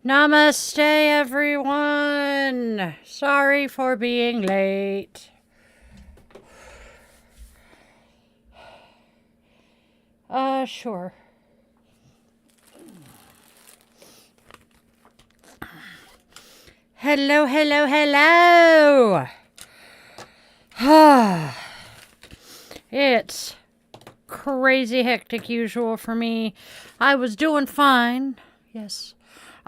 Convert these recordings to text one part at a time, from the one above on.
Namaste, everyone. Sorry for being late. Sure. Hello, hello, hello. It's crazy hectic usual for me. I was doing fine. Yes.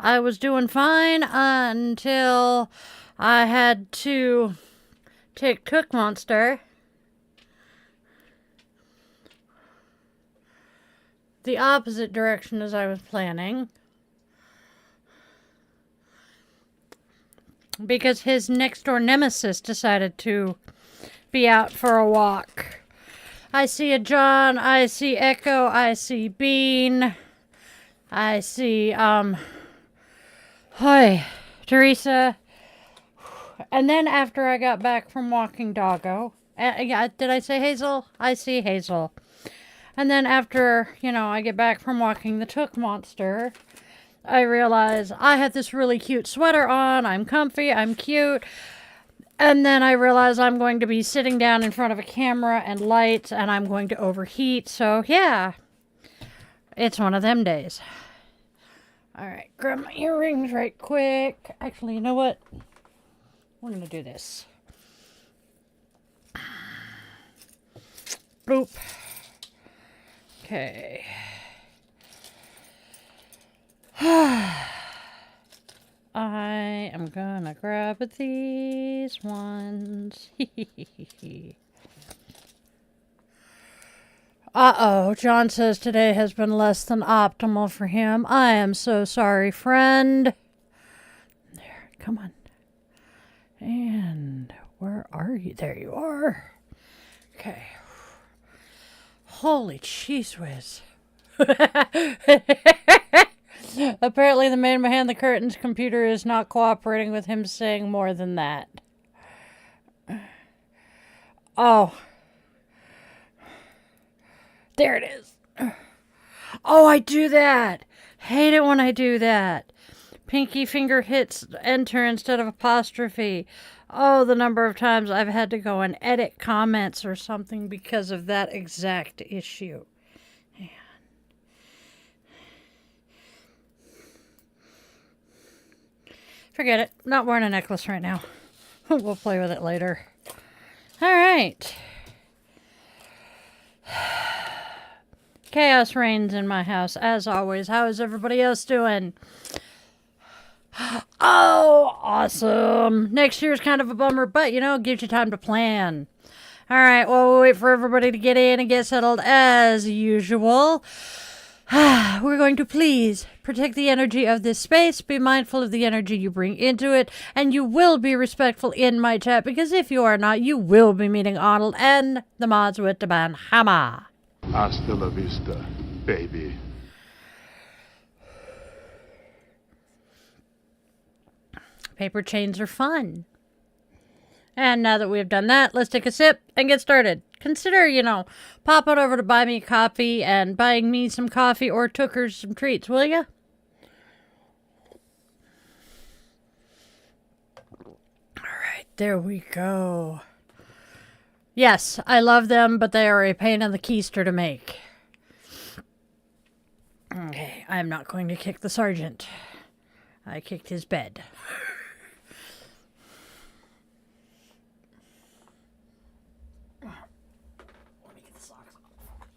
I was doing fine until I had to take Cook Monster the opposite direction as I was planning. because his next door nemesis decided to be out for a walk. I see a John, I see Echo, I see Bean, I see, hi, Teresa. And then after I got back from walking Doggo, did I say Hazel? I see Hazel. And then after, I get back from walking the Took Monster, I realize I had this really cute sweater on. I'm comfy. I'm cute. And then I realize I'm going to be sitting down in front of a camera and lights, and I'm going to overheat. So, yeah, it's one of them days. All right, grab my earrings right quick. Actually, you know what? We're going to do this. Boop. Okay. I am gonna grab these ones. Uh-oh, John says today has been less than optimal for him. I am so sorry, friend. There, come on. And where are you? There you are. Okay. Holy cheese whiz. Apparently the man behind the curtain's computer is not cooperating with him saying more than that. Oh. There it is. Oh, I do that. Hate it when I do that. Pinky finger hits enter instead of apostrophe. Oh, the number of times I've had to go and edit comments or something because of that exact issue. Forget it. Not wearing a necklace right now. We'll play with it later. All right. Chaos reigns in my house, as always. How is everybody else doing? Oh, awesome. Next year's kind of a bummer, but, it gives you time to plan. All right, well, we'll wait for everybody to get in and get settled as usual. We're going to please protect the energy of this space, be mindful of the energy you bring into it, and you will be respectful in my chat, because if you are not, you will be meeting Arnold and the mods with the band Hammer. Hasta la vista, baby. Paper chains are fun. And now that we've done that, let's take a sip and get started. Consider, popping over to buy me a coffee and buying me some coffee or Tookers some treats, will ya? All right, there we go. Yes, I love them, but they are a pain in the keister to make. Okay, I'm not going to kick the sergeant. I kicked his bed.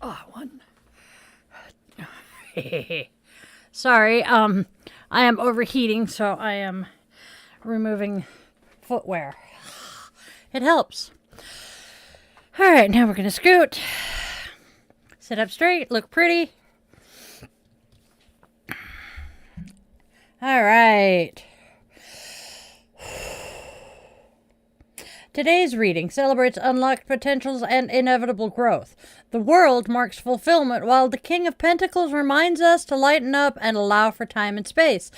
Oh, one. Sorry, I am overheating, so I am removing footwear. It helps. All right, now we're going to scoot. Sit up straight, look pretty. All right. Today's reading celebrates unlocked potentials and inevitable growth. The world marks fulfillment, while the King of Pentacles reminds us to lighten up and allow for time and space.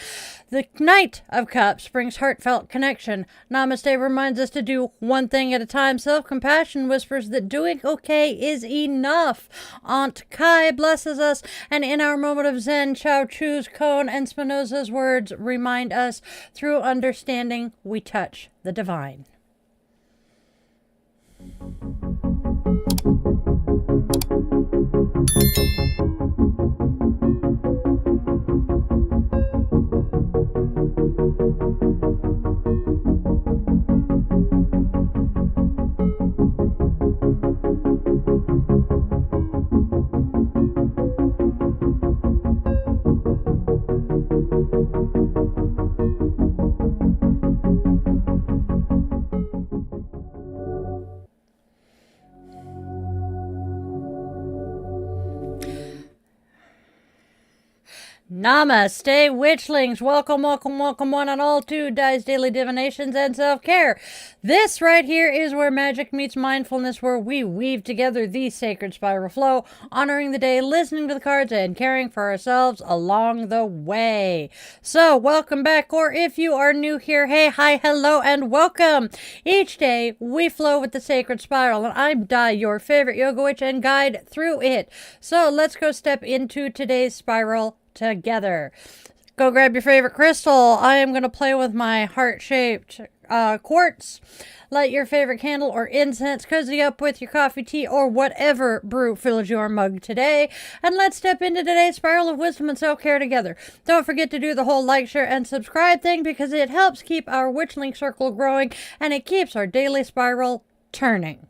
The Knight of Cups brings heartfelt connection. Namaste reminds us to do one thing at a time. Self-compassion whispers that doing okay is enough. Aunt Kai blesses us, and in our moment of Zen, Chao Chu's koan and Spinoza's words remind us, through understanding, we touch the divine. Namaste, Witchlings. Welcome, welcome, welcome one and all to Daily Divinations and Self-Care. This right here is where magic meets mindfulness, where we weave together the sacred spiral flow, honoring the day, listening to the cards, and caring for ourselves along the way. So, welcome back, or if you are new here, hey, hi, hello, and welcome. Each day, we flow with the sacred spiral, and I'm Di, your favorite yoga witch, and guide through it. So, let's go step into today's spiral together. Go grab your favorite crystal. I am going to play with my heart-shaped quartz. Light your favorite candle or incense. Cozy up with your coffee, tea, or whatever brew fills your mug today. And let's step into today's spiral of wisdom and self-care together. Don't forget to do the whole like, share, and subscribe thing because it helps keep our Witchling circle growing and it keeps our daily spiral turning.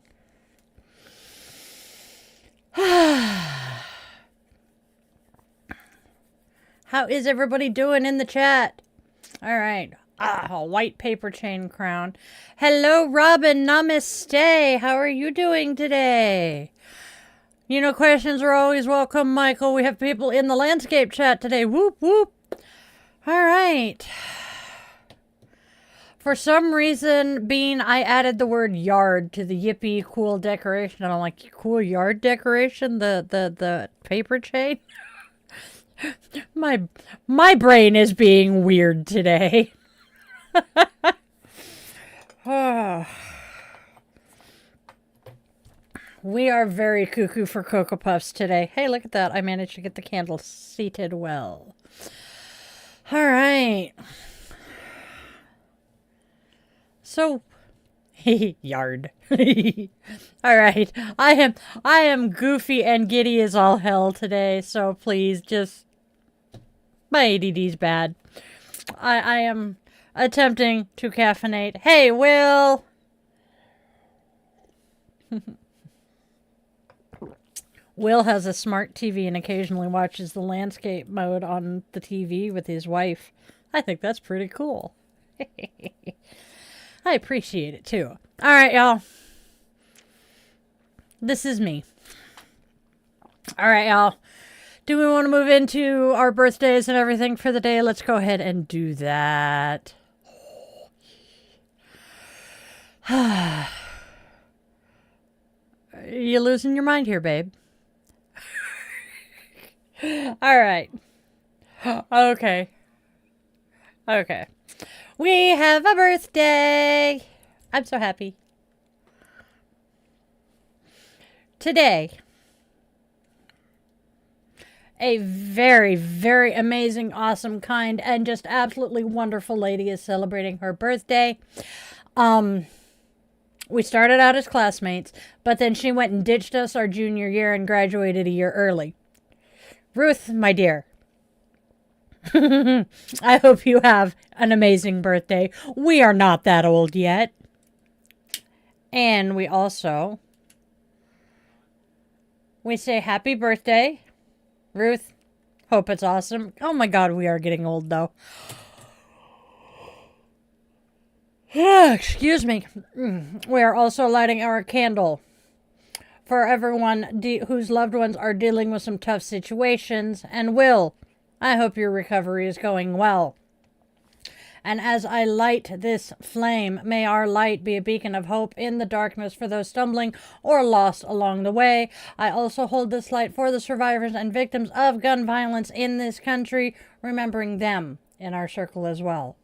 How is everybody doing in the chat? All right. A white paper chain crown. Hello, Robin. Namaste. How are you doing today? You know, questions are always welcome, Michael. We have people in the landscape chat today. Whoop, whoop. All right. For some reason, Bean, I added the word yard to the yippee cool decoration. And I'm like, cool yard decoration? The paper chain? My brain is being weird today. We are very cuckoo for Cocoa Puffs today. Hey, look at that. I managed to get the candle seated well. All right. So, yard. All right. I am goofy and giddy as all hell today, so please just, my ADD's bad. I am attempting to caffeinate. Hey, Will. Will has a smart TV and occasionally watches the landscape mode on the TV with his wife. I think that's pretty cool. I appreciate it too. All right, y'all. This is me. All right, y'all. Do we want to move into our birthdays and everything for the day? Let's go ahead and do that. You losing your mind here, babe? All right. Okay. Okay. We have a birthday. I'm so happy. Today, a very, very amazing, awesome, kind, and just absolutely wonderful lady is celebrating her birthday. We started out as classmates, but then she went and ditched us our junior year and graduated a year early. Ruth, my dear, I hope you have an amazing birthday. We are not that old yet. And we say happy birthday, Ruth. Hope it's awesome. Oh my God, we are getting old though. Excuse me. We are also lighting our candle for everyone whose loved ones are dealing with some tough situations. And Will, I hope your recovery is going well. And as I light this flame, may our light be a beacon of hope in the darkness for those stumbling or lost along the way. I also hold this light for the survivors and victims of gun violence in this country, remembering them in our circle as well.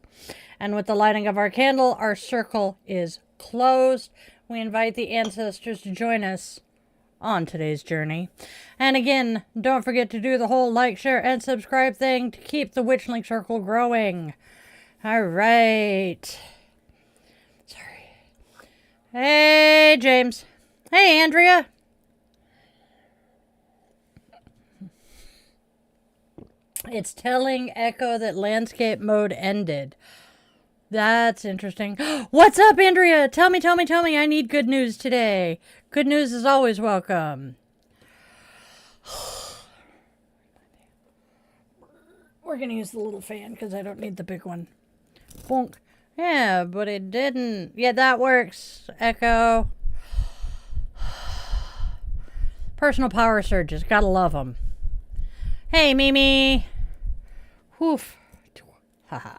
And with the lighting of our candle, our circle is closed. We invite the ancestors to join us on today's journey. And again, don't forget to do the whole like, share, and subscribe thing to keep the Witchling circle growing. All right. Sorry. Hey, James. Hey, Andrea. It's telling Echo that landscape mode ended. That's interesting. What's up, Andrea? Tell me. I need good news today. Good news is always welcome. We're going to use the little fan because I don't need the big one. Bonk. Yeah, but it didn't. Yeah, that works, Echo. Personal power surges. Gotta love them. Hey, Mimi. Woof. Haha.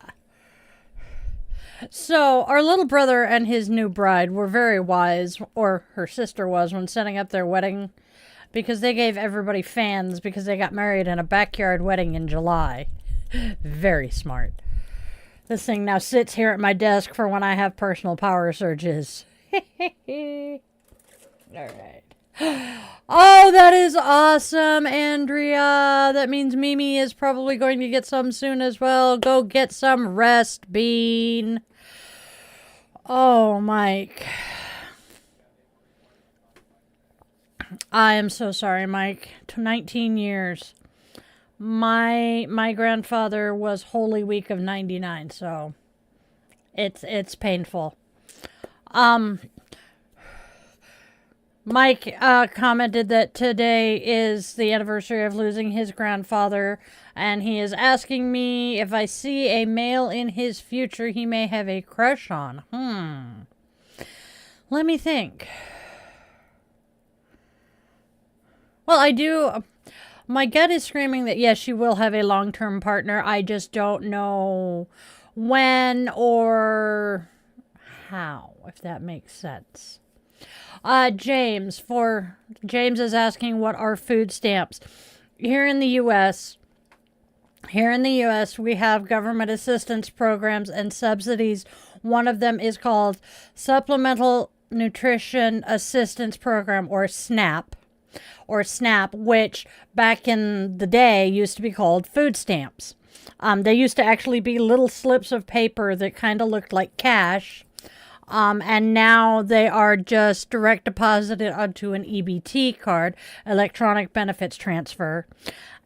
So, our little brother and his new bride were very wise, or her sister was, when setting up their wedding, because they gave everybody fans because they got married in a backyard wedding in July. Very smart. This thing now sits here at my desk for when I have personal power surges. All right. Oh, that is awesome, Andrea. That means Mimi is probably going to get some soon as well. Go get some rest, Bean. Oh, Mike. I am so sorry, Mike. 19 years. My grandfather was Holy Week of 99, so it's painful. Mike commented that today is the anniversary of losing his grandfather, and he is asking me if I see a male in his future he may have a crush on. Let me think. Well, I do. My gut is screaming that yes, she will have a long-term partner. I just don't know when or how, if that makes sense. James is asking what are food stamps. Here in the U.S., we have government assistance programs and subsidies. One of them is called Supplemental Nutrition Assistance Program, or SNAP, which back in the day used to be called food stamps. They used to actually be little slips of paper that kind of looked like cash. And now they are just direct deposited onto an EBT card, electronic benefits transfer.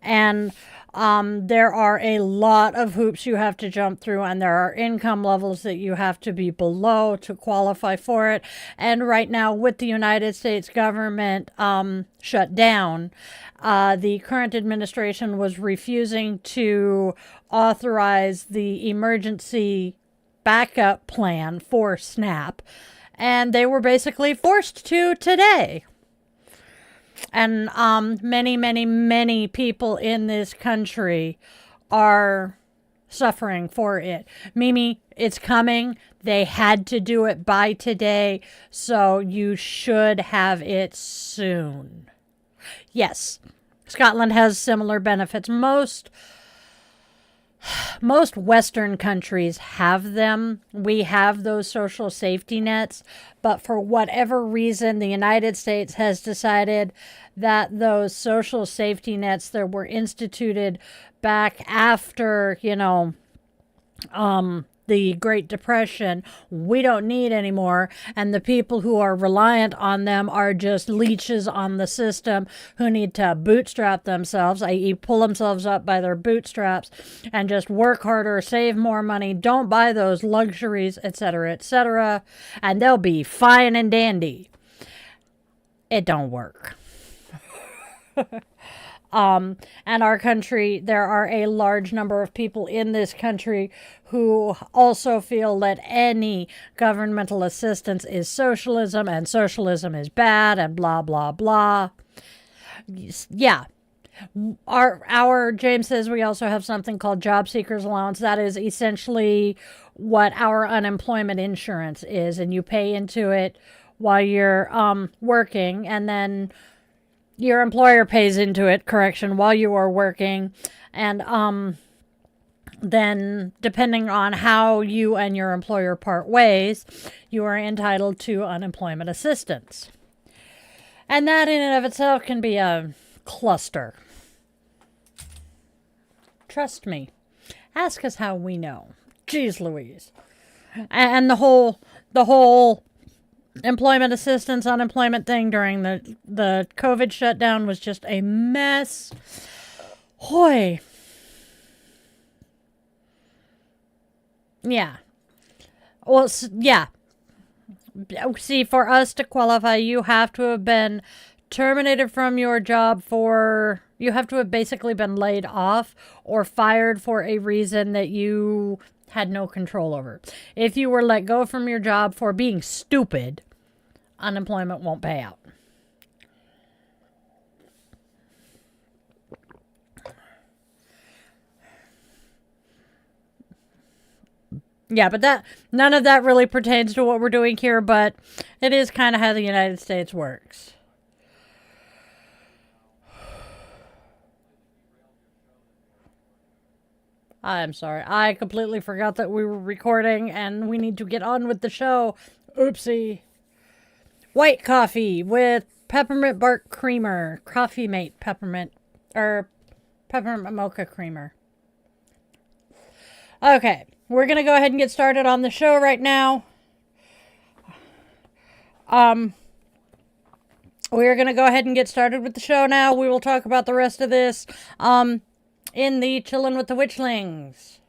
And there are a lot of hoops you have to jump through, and there are income levels that you have to be below to qualify for it. And right now, with the United States government shut down, the current administration was refusing to authorize the emergency backup plan for SNAP, and they were basically forced to today. And many people in this country are suffering for it. Mimi, it's coming. They had to do it by today, so you should have it soon. Yes, Scotland has similar benefits. Most Western countries have them. We have those social safety nets, but for whatever reason, the United States has decided that those social safety nets that were instituted back after, the Great Depression, we don't need anymore. And the people who are reliant on them are just leeches on the system who need to bootstrap themselves, i.e. pull themselves up by their bootstraps and just work harder, save more money, don't buy those luxuries, etc., and they'll be fine and dandy. It don't work. And our country, there are a large number of people in this country who also feel that any governmental assistance is socialism and socialism is bad and blah, blah, blah. Yeah. Our James says we also have something called job seekers allowance. That is essentially what our unemployment insurance is, and you pay into it while you're working, and then your employer pays into it, while you are working. And then depending on how you and your employer part ways, you are entitled to unemployment assistance. And that in and of itself can be a cluster. Trust me. Ask us how we know. Jeez Louise. And the whole employment assistance, unemployment thing during the COVID shutdown was just a mess. Hoy. Yeah. Well, yeah. See, for us to qualify, you have to have been terminated from your job you have to have basically been laid off or fired for a reason that you had no control over. If you were let go from your job for being stupid, unemployment won't pay out. Yeah, but none of that really pertains to what we're doing here, but it is kind of how the United States works. I'm sorry. I completely forgot that we were recording and we need to get on with the show. Oopsie. White coffee with peppermint bark creamer. Coffee Mate peppermint. Or peppermint mocha creamer. Okay. We're going to go ahead and get started on the show right now. We're going to go ahead and get started with the show now. We will talk about the rest of this in the Chillin' with the Witchlings.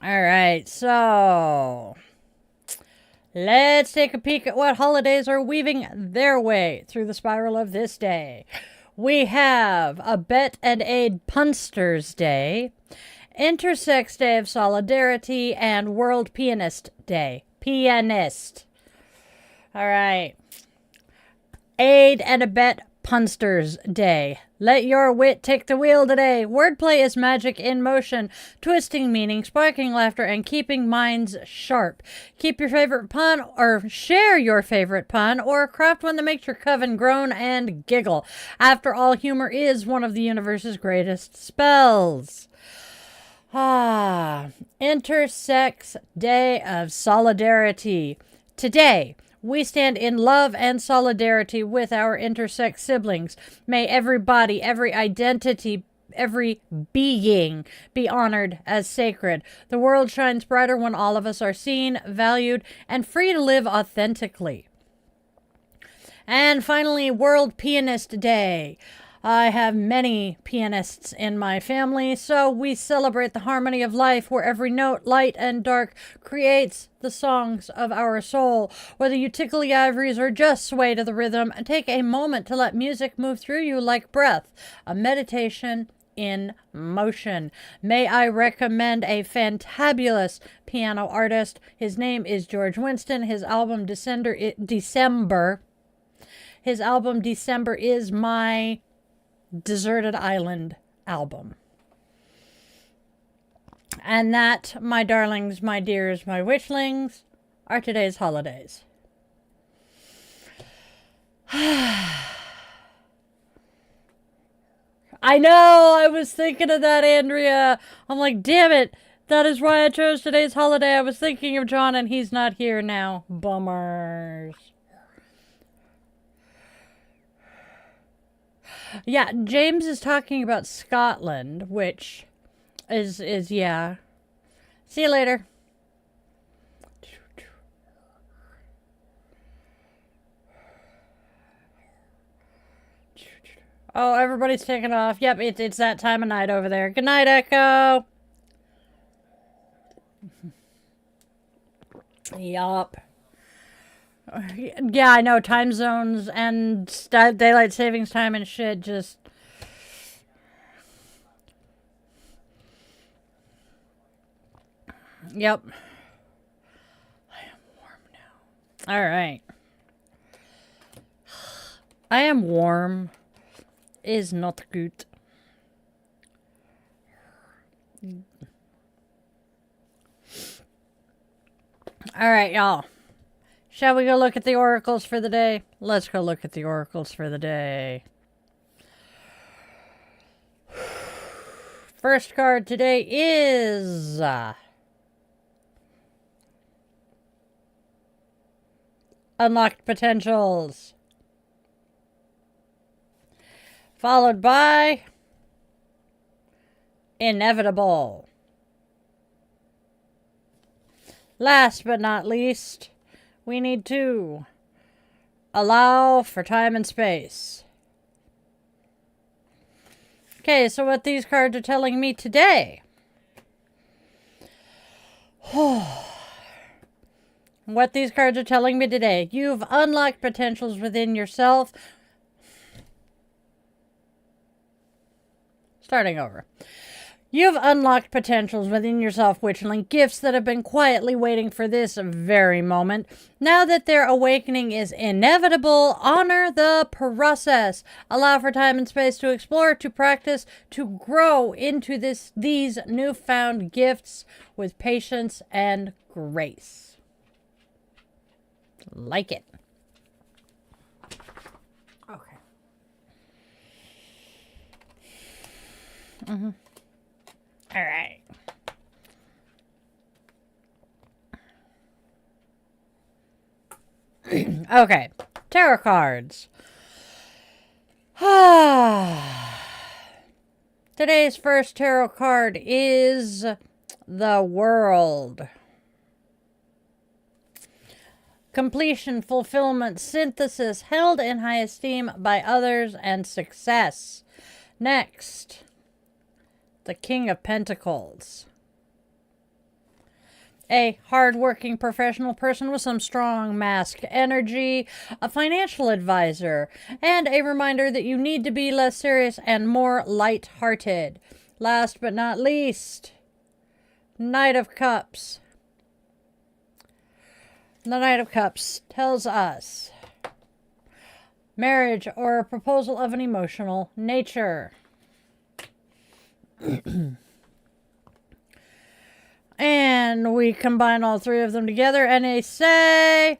Alright, so let's take a peek at what holidays are weaving their way through the spiral of this day. We have a Bet and Aid Punsters Day, Intersex Day of Solidarity, and World Pianist Day. Pianist. Alright. Aid and Abet Punsters Day. Let your wit take the wheel today. Wordplay is magic in motion, twisting meaning, sparking laughter, and keeping minds sharp. Keep your favorite pun, or share your favorite pun, or craft one that makes your coven groan and giggle. After all, humor is one of the universe's greatest spells. Intersex Day of Solidarity. Today, we stand in love and solidarity with our intersex siblings. May every body, every identity, every being be honored as sacred. The world shines brighter when all of us are seen, valued, and free to live authentically. And finally, World Pianist Day. I have many pianists in my family, so we celebrate the harmony of life where every note, light and dark, creates the songs of our soul. Whether you tickle the ivories or just sway to the rhythm, take a moment to let music move through you like breath, a meditation in motion. May I recommend a fantabulous piano artist. His name is George Winston. His album December is my Deserted Island album. And that, my darlings, my dears, my witchlings, are today's holidays. I know, I was thinking of that, Andrea. I'm like, damn it, that is why I chose today's holiday. I was thinking of John and he's not here now. Bummers. Yeah, James is talking about Scotland, which is yeah. See you later. Oh, everybody's taking off. Yep, it's that time of night over there. Good night, Echo. Yup. Yeah, I know, time zones and daylight savings time and shit just... Yep. I am warm now. Alright. I am warm is not good. Alright, y'all. Shall we go look at the oracles for the day? Let's go look at the oracles for the day. First card today is... Unlocked Potentials. Followed by... Inevitable. Last but not least... We need to allow for time and space. Okay, so what these cards are telling me today. What these cards are telling me today. You've unlocked potentials within yourself. Starting over. You've unlocked potentials within yourself, Witchling, gifts that have been quietly waiting for this very moment. Now that their awakening is inevitable, honor the process. Allow for time and space to explore, to practice, to grow into these newfound gifts with patience and grace. Like it. Okay. All right. Okay. Tarot cards. Today's first tarot card is the World. Completion, fulfillment, synthesis, held in high esteem by others, and success. Next, the King of Pentacles. A hard-working professional person with some strong masked energy, a financial advisor, and a reminder that you need to be less serious and more light-hearted. Last but not least, Knight of Cups. The Knight of Cups tells us marriage or a proposal of an emotional nature. And we combine all three of them together and they say,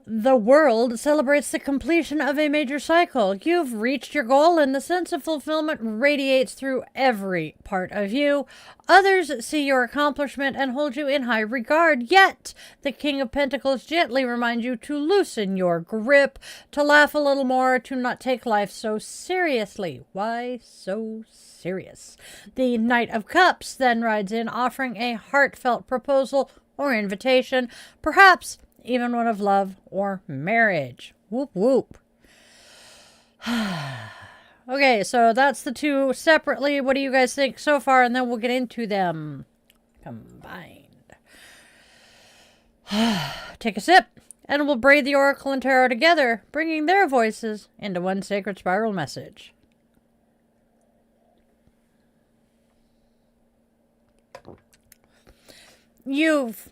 the world celebrates the completion of a major cycle. You've reached your goal and the sense of fulfillment radiates through every part of you. Others see your accomplishment and hold you in high regard. Yet, the King of Pentacles gently reminds you to loosen your grip, to laugh a little more, to not take life so seriously. Why so serious? The Knight of Cups then rides in, offering a heartfelt proposal or invitation, perhaps even one of love or marriage. Whoop, whoop. Okay, so that's the two separately. What do you guys think so far? And then we'll get into them combined. Take a sip, and we'll braid the Oracle and Tarot together, bringing their voices into one sacred spiral message. You've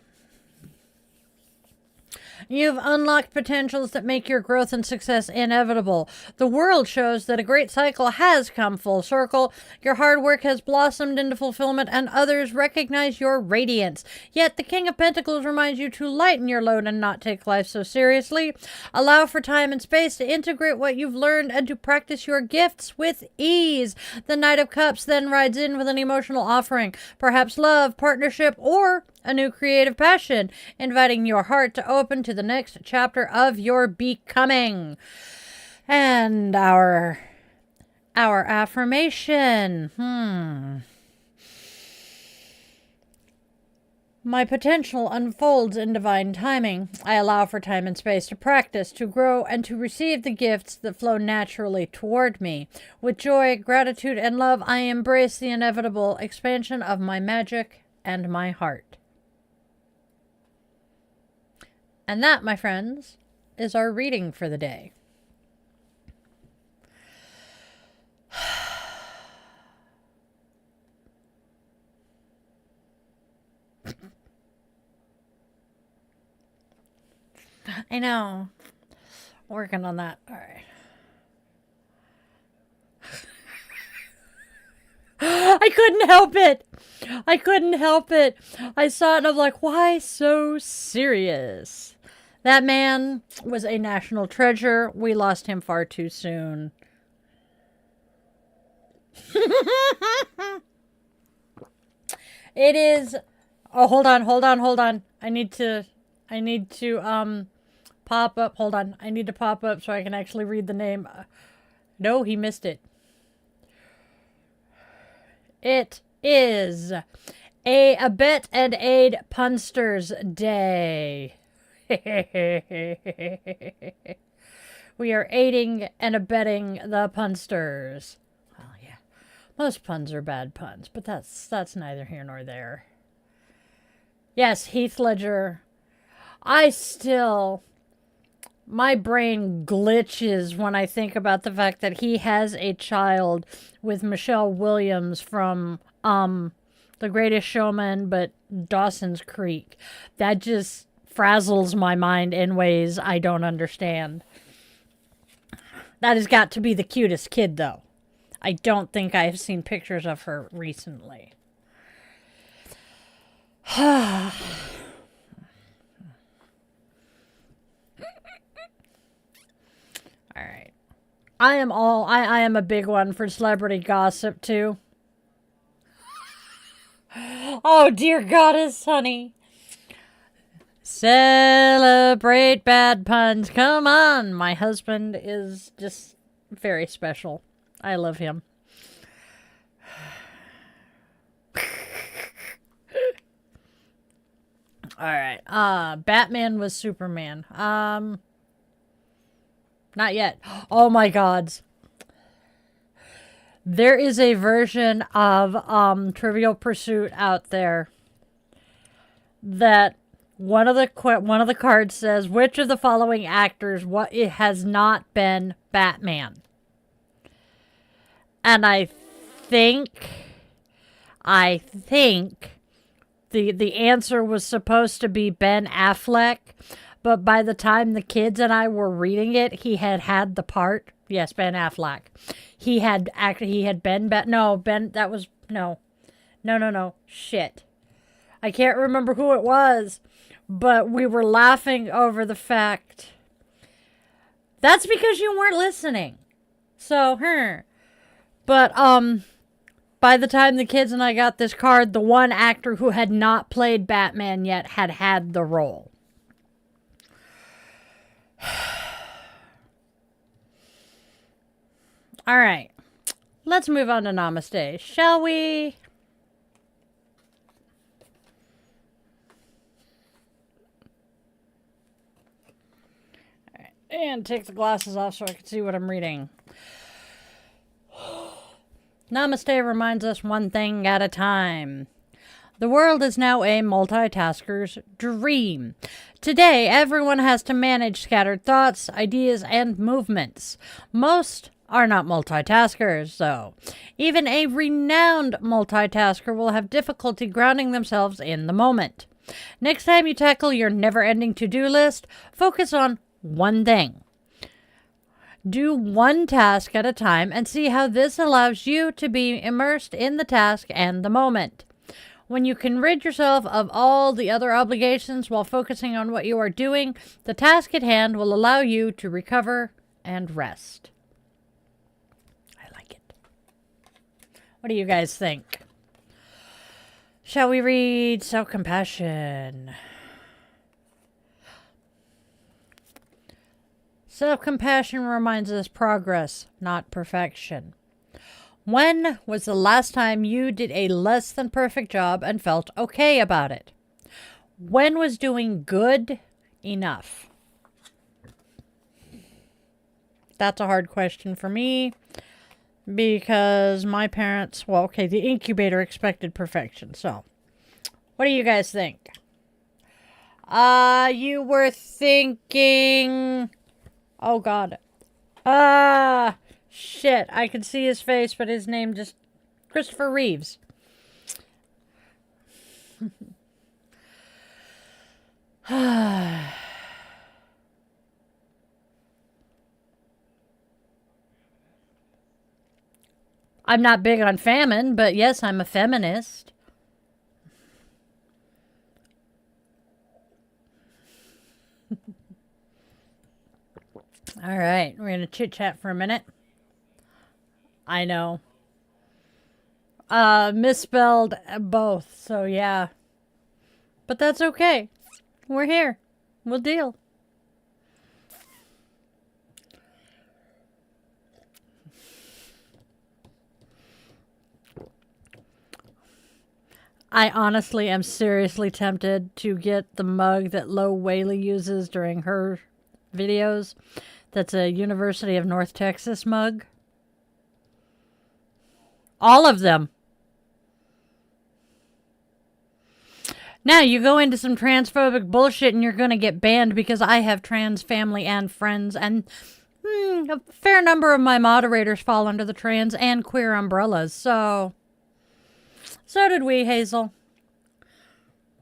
unlocked potentials that make your growth and success inevitable. The world shows that a great cycle has come full circle. Your hard work has blossomed into fulfillment and others recognize your radiance. Yet the King of Pentacles reminds you to lighten your load and not take life so seriously. Allow for time and space to integrate what you've learned and to practice your gifts with ease. The Knight of Cups then rides in with an emotional offering, perhaps love, partnership, or a new creative passion, inviting your heart to open to the next chapter of your becoming. And our affirmation. My potential unfolds in divine timing. I allow for time and space to practice, to grow, and to receive the gifts that flow naturally toward me. With joy, gratitude, and love, I embrace the inevitable expansion of my magic and my heart. And that, my friends, is our reading for the day. I know. Working on that. All right. I couldn't help it. I couldn't help it. I saw it and I'm like, why so serious? That man was a national treasure. We lost him far too soon. It is. Oh, hold on. I need to pop up. Hold on. I need to pop up so I can actually read the name. No, he missed it. It is a Abet and Aid Punsters Day. We are aiding and abetting the punsters. Well, yeah. Most puns are bad puns, but that's neither here nor there. Yes, Heath Ledger. My brain glitches when I think about the fact that he has a child with Michelle Williams from The Greatest Showman, but Dawson's Creek. That just frazzles my mind in ways I don't understand. That has got to be the cutest kid, though. I don't think I have seen pictures of her recently. All right. I am a big one for celebrity gossip, too. Oh, dear goddess, honey. Celebrate bad puns. Come on. My husband is just very special. I love him. All right. Batman was Superman. Not yet. Oh my gods. There is a version of Trivial Pursuit out there that one of the cards says, which of the following actors it has not been Batman? And I think the answer was supposed to be Ben Affleck, but by the time the kids and I were reading it, he had the part. Yes, Ben Affleck. Shit. I can't remember who it was, but we were laughing over the fact. That's because you weren't listening. So, But, by the time the kids and I got this card, the one actor who had not played Batman yet had the role. All right. Let's move on to Namaste, shall we? All right. And take the glasses off so I can see what I'm reading. Namaste reminds us one thing at a time. The world is now a multitasker's dream. Today, everyone has to manage scattered thoughts, ideas, and movements. Most are not multitaskers, though. Even a renowned multitasker will have difficulty grounding themselves in the moment. Next time you tackle your never-ending to-do list, focus on one thing. Do one task at a time and see how this allows you to be immersed in the task and the moment. When you can rid yourself of all the other obligations while focusing on what you are doing, the task at hand will allow you to recover and rest. I like it. What do you guys think? Shall we read Self-Compassion? Self-compassion reminds us progress, not perfection. When was the last time you did a less than perfect job and felt okay about it? When was doing good enough? That's a hard question for me because my parents, the incubator expected perfection. So, what do you guys think? You were thinking... Oh, God. Shit. I could see his face, but his name just... Christopher Reeves. I'm not big on famine, but yes, I'm a feminist. All right, we're going to chit-chat for a minute. I know. Misspelled both, so yeah. But that's okay. We're here. We'll deal. I honestly am seriously tempted to get the mug that Lo Whaley uses during her videos. That's a University of North Texas mug. All of them. Now, you go into some transphobic bullshit and you're going to get banned because I have trans family and friends, and a fair number of my moderators fall under the trans and queer umbrellas, so So did we, Hazel.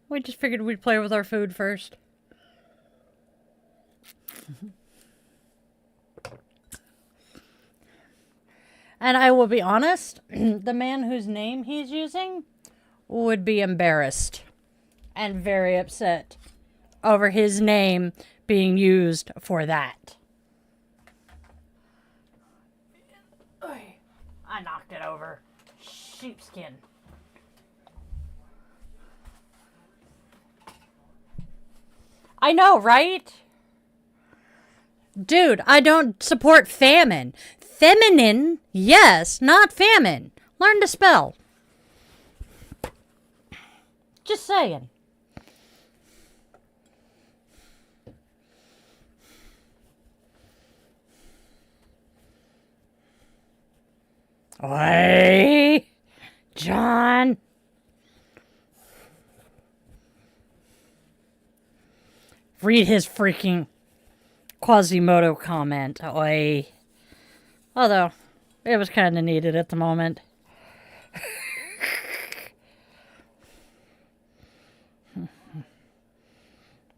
We just figured we'd play with our food first. And I will be honest, the man whose name he's using would be embarrassed and very upset over his name being used for that. I knocked it over. Sheepskin. I know, right? Dude, I don't support famine. Feminine, yes, not famine. Learn to spell. Just saying. Oi, John. Read his freaking Quasimodo comment. Oi. Although, it was kind of needed at the moment.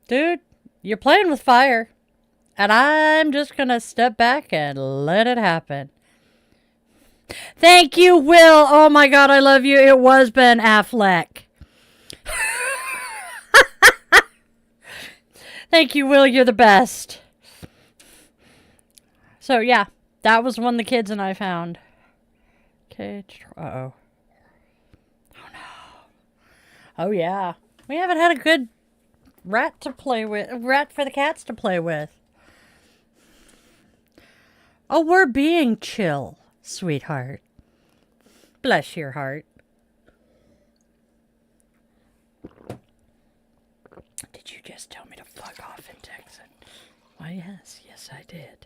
Dude, you're playing with fire. And I'm just going to step back and let it happen. Thank you, Will. Oh my God, I love you. It was Ben Affleck. Thank you, Will. You're the best. So, yeah, that was one the kids and I found. Okay. Uh-oh. Oh, no. Oh, yeah. We haven't had a good rat to play with. Rat for the cats to play with. Oh, we're being chill, sweetheart. Bless your heart. Did you just tell me to fuck off in Texan? Why, yes. Yes, I did.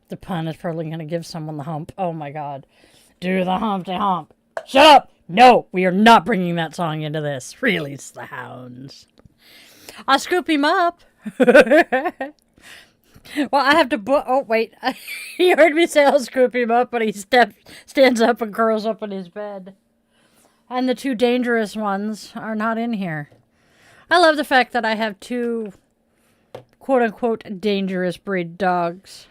The pun is probably going to give someone the hump. Oh, my God. Do the Humpty Hump. Shut up! No, we are not bringing that song into this. Release the hounds. I'll scoop him up. Well, I have to... Oh, wait. He heard me say I'll scoop him up, but he stands up and curls up in his bed. And the two dangerous ones are not in here. I love the fact that I have two quote-unquote dangerous breed dogs.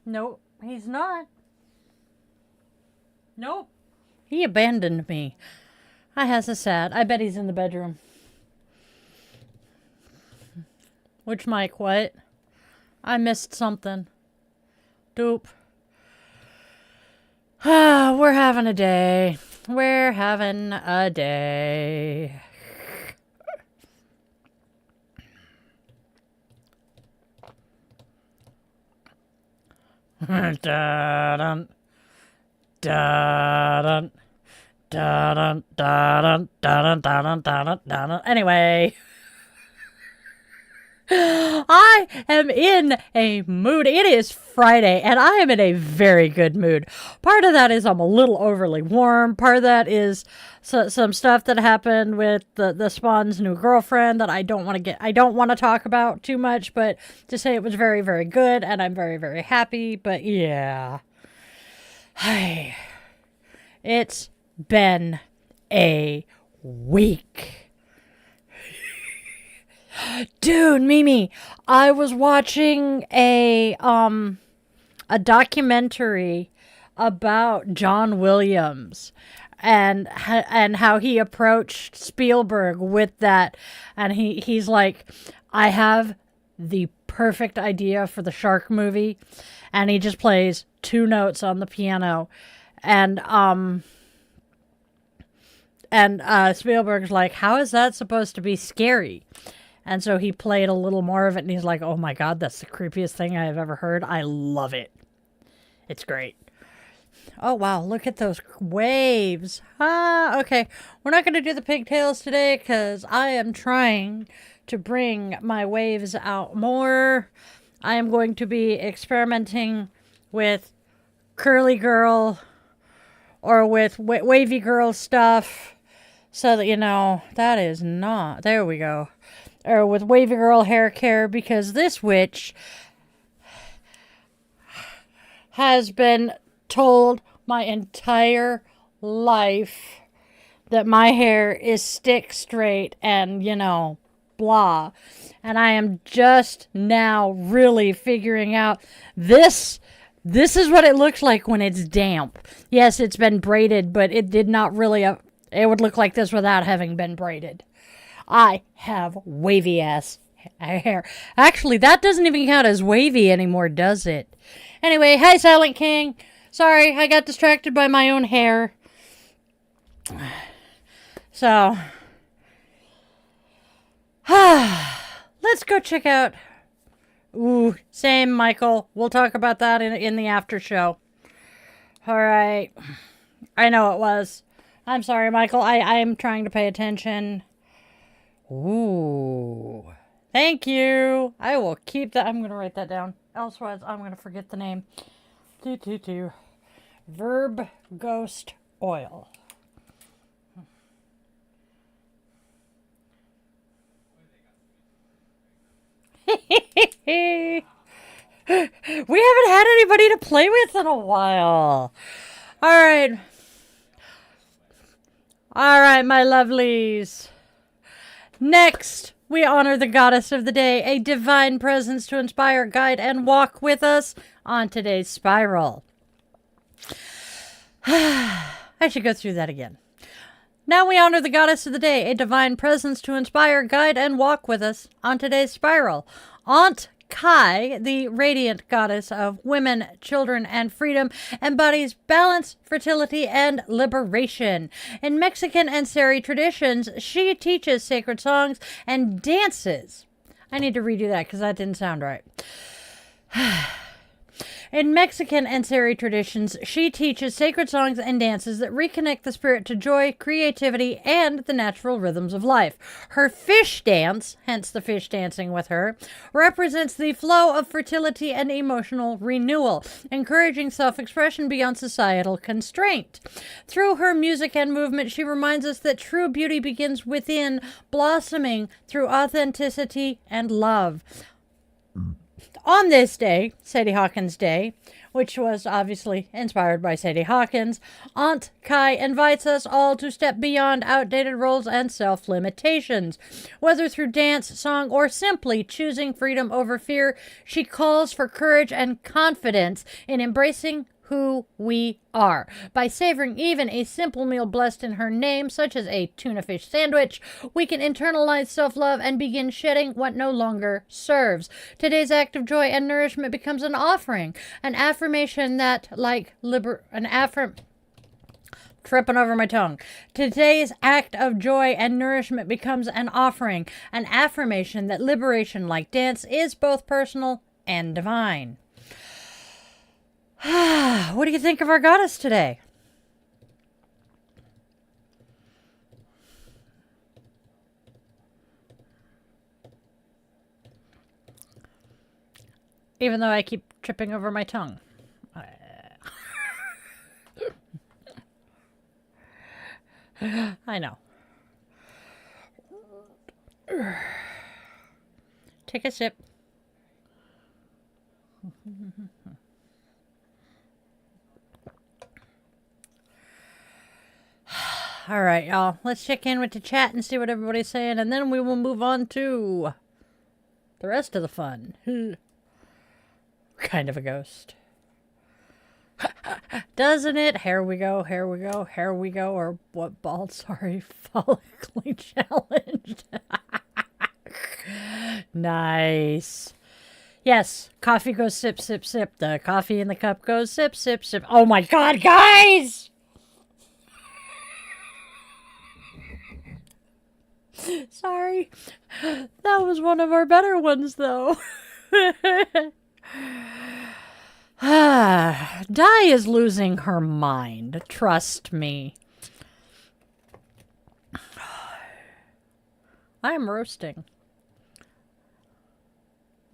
Nope, he's not. Nope. He abandoned me. I has a sad. I bet he's in the bedroom. Which Mike, what? I missed something. Doop. We're having a day. We're having a day. Da-dun. Da-dun. Da-dun. Da-dun. Da-dun. Da-dun. Da-dun. Da-dun. Anyway. I am in a mood. It is Friday, and I am in a very good mood. Part of that is I'm a little overly warm. Part of that is some stuff that happened with the Spawn's new girlfriend that I don't want to talk about too much, but to say it was very, very good, and I'm very, very happy. But yeah, it's been a week. Dude, Mimi, I was watching a documentary about John Williams and how he approached Spielberg with that, and he's like, I have the perfect idea for the shark movie, and he just plays two notes on the piano, and Spielberg's like, how is that supposed to be scary? And so he played a little more of it, and he's like, oh my God, that's the creepiest thing I have ever heard. I love it. It's great. Oh, wow, look at those waves. Okay. We're not going to do the pigtails today because I am trying to bring my waves out more. I am going to be experimenting with curly girl or with wavy girl stuff so that, you know, that is not... There we go. Or with wavy girl hair care, because this witch has been told my entire life that my hair is stick straight and, blah. And I am just now really figuring out this is what it looks like when it's damp. Yes, it's been braided, but it did not really, it would look like this without having been braided. I have wavy ass hair. Actually, that doesn't even count as wavy anymore, does it? Anyway, hi Silent King. Sorry, I got distracted by my own hair. So, let's go check out. Ooh, same, Michael. We'll talk about that in the after show. All right. I know it was. I'm sorry, Michael. I am trying to pay attention. Ooh. Thank you. I will keep that. I'm going to write that down. Elsewise, I'm going to forget the name. Verb Ghost Oil. We haven't had anybody to play with in a while. All right. All right, my lovelies. Next, we honor the goddess of the day, a divine presence to inspire, guide, and walk with us on today's spiral. I should go through that again. Now we honor the goddess of the day, a divine presence to inspire, guide, and walk with us on today's spiral. Aunt Kai, the radiant goddess of women, children, and freedom, embodies balance, fertility, and liberation. In Mexican and Seri traditions, she teaches sacred songs and dances. I need to redo that because that didn't sound right. In Mexican and Seri traditions, she teaches sacred songs and dances that reconnect the spirit to joy, creativity, and the natural rhythms of life. Her fish dance, hence the fish dancing with her, represents the flow of fertility and emotional renewal, encouraging self-expression beyond societal constraint. Through her music and movement, she reminds us that true beauty begins within, blossoming through authenticity and love. On this day, Sadie Hawkins Day, which was obviously inspired by Sadie Hawkins, Aunt Kai invites us all to step beyond outdated roles and self-limitations. Whether through dance, song, or simply choosing freedom over fear, she calls for courage and confidence in embracing who we are. By savoring even a simple meal blessed in her name, such as a tuna fish sandwich, we can internalize self-love and begin shedding what no longer serves. Today's act of joy and nourishment becomes an offering, an affirmation that, tripping over my tongue. Today's act of joy and nourishment becomes an offering, an affirmation that liberation, like dance, is both personal and divine. What do you think of our goddess today? Even though I keep tripping over my tongue. I know. Take a sip. All right, y'all. Let's check in with the chat and see what everybody's saying, and then we will move on to the rest of the fun. Kind of a ghost. Doesn't it? Here we go, here we go, here we go. Or what ball? Sorry, follically challenged. Nice. Yes, coffee goes sip, sip, sip. The coffee in the cup goes sip, sip, sip. Oh my God, guys! Sorry. That was one of our better ones, though. Di is losing her mind. Trust me. I'm roasting.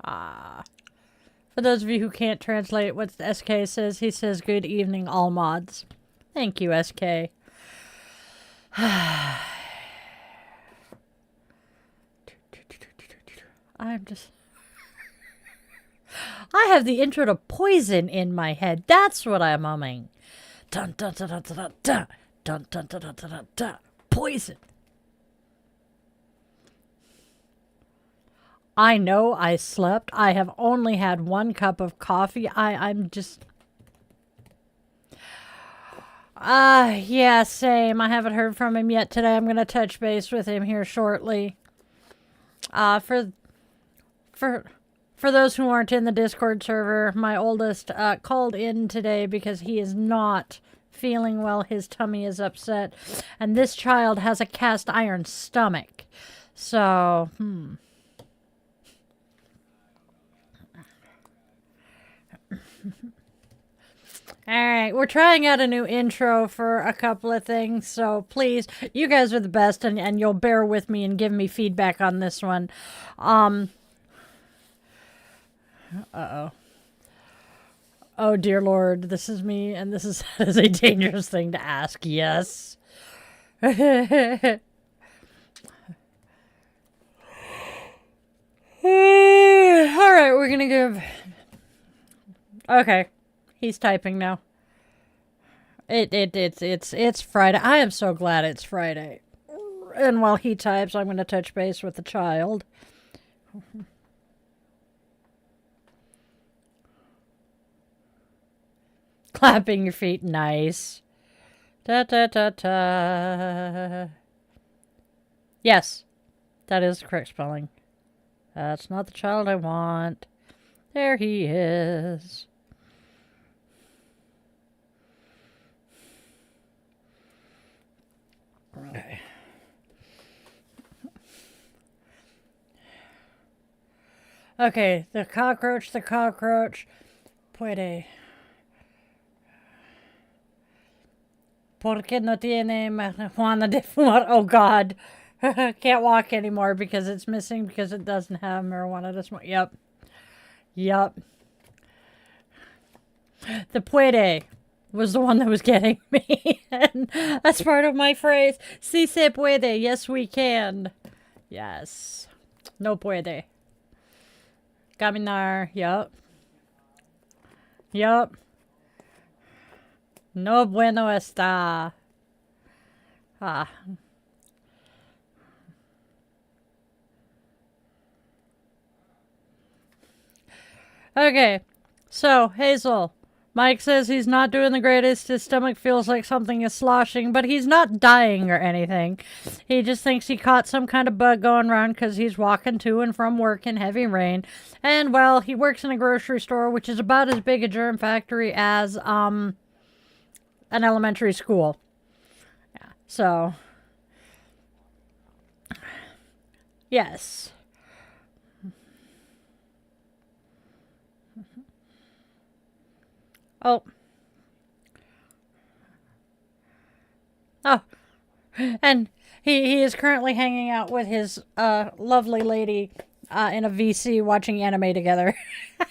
For those of you who can't translate what SK says, he says, "Good evening, all mods." Thank you, SK. I have the intro to Poison in my head. That's what I'm humming. Dun dun dun dun dun dun dun dun dun dun dun dun dun. Poison. I know I slept. I have only had 1 cup of coffee. I'm just... yeah, same. I haven't heard from him yet today. I'm going to touch base with him here shortly. For those who aren't in the Discord server, my oldest called in today because he is not feeling well. His tummy is upset. And this child has a cast iron stomach. So, Alright, we're trying out a new intro for a couple of things, so please, you guys are the best, and you'll bear with me and give me feedback on this one. Uh-oh. Oh, dear Lord, this is me, and this is a dangerous thing to ask, yes. Alright, we're gonna give... Okay. He's typing now. It's Friday. I am so glad it's Friday. And while he types, I'm going to touch base with the child. Clapping your feet, nice. Da da da da. Yes, that is the correct spelling. That's not the child I want. There he is. Okay. Okay, the cockroach. Puede. ¿Por qué no tiene marijuana de fumar? Oh, God. Can't walk anymore because it's missing because it doesn't have marijuana to smoke. Yep. The puede was the one that was getting me. And that's part of my phrase. Si se puede. Yes, we can. Yes. No puede. Caminar. Yup. No bueno está. Okay. So, Hazel. Mike says he's not doing the greatest. His stomach feels like something is sloshing, but he's not dying or anything. He just thinks he caught some kind of bug going around because he's walking to and from work in heavy rain. And, well, he works in a grocery store, which is about as big a germ factory as an elementary school. Yeah, so, yes. Oh, and he is currently hanging out with his lovely lady in a VC watching anime together.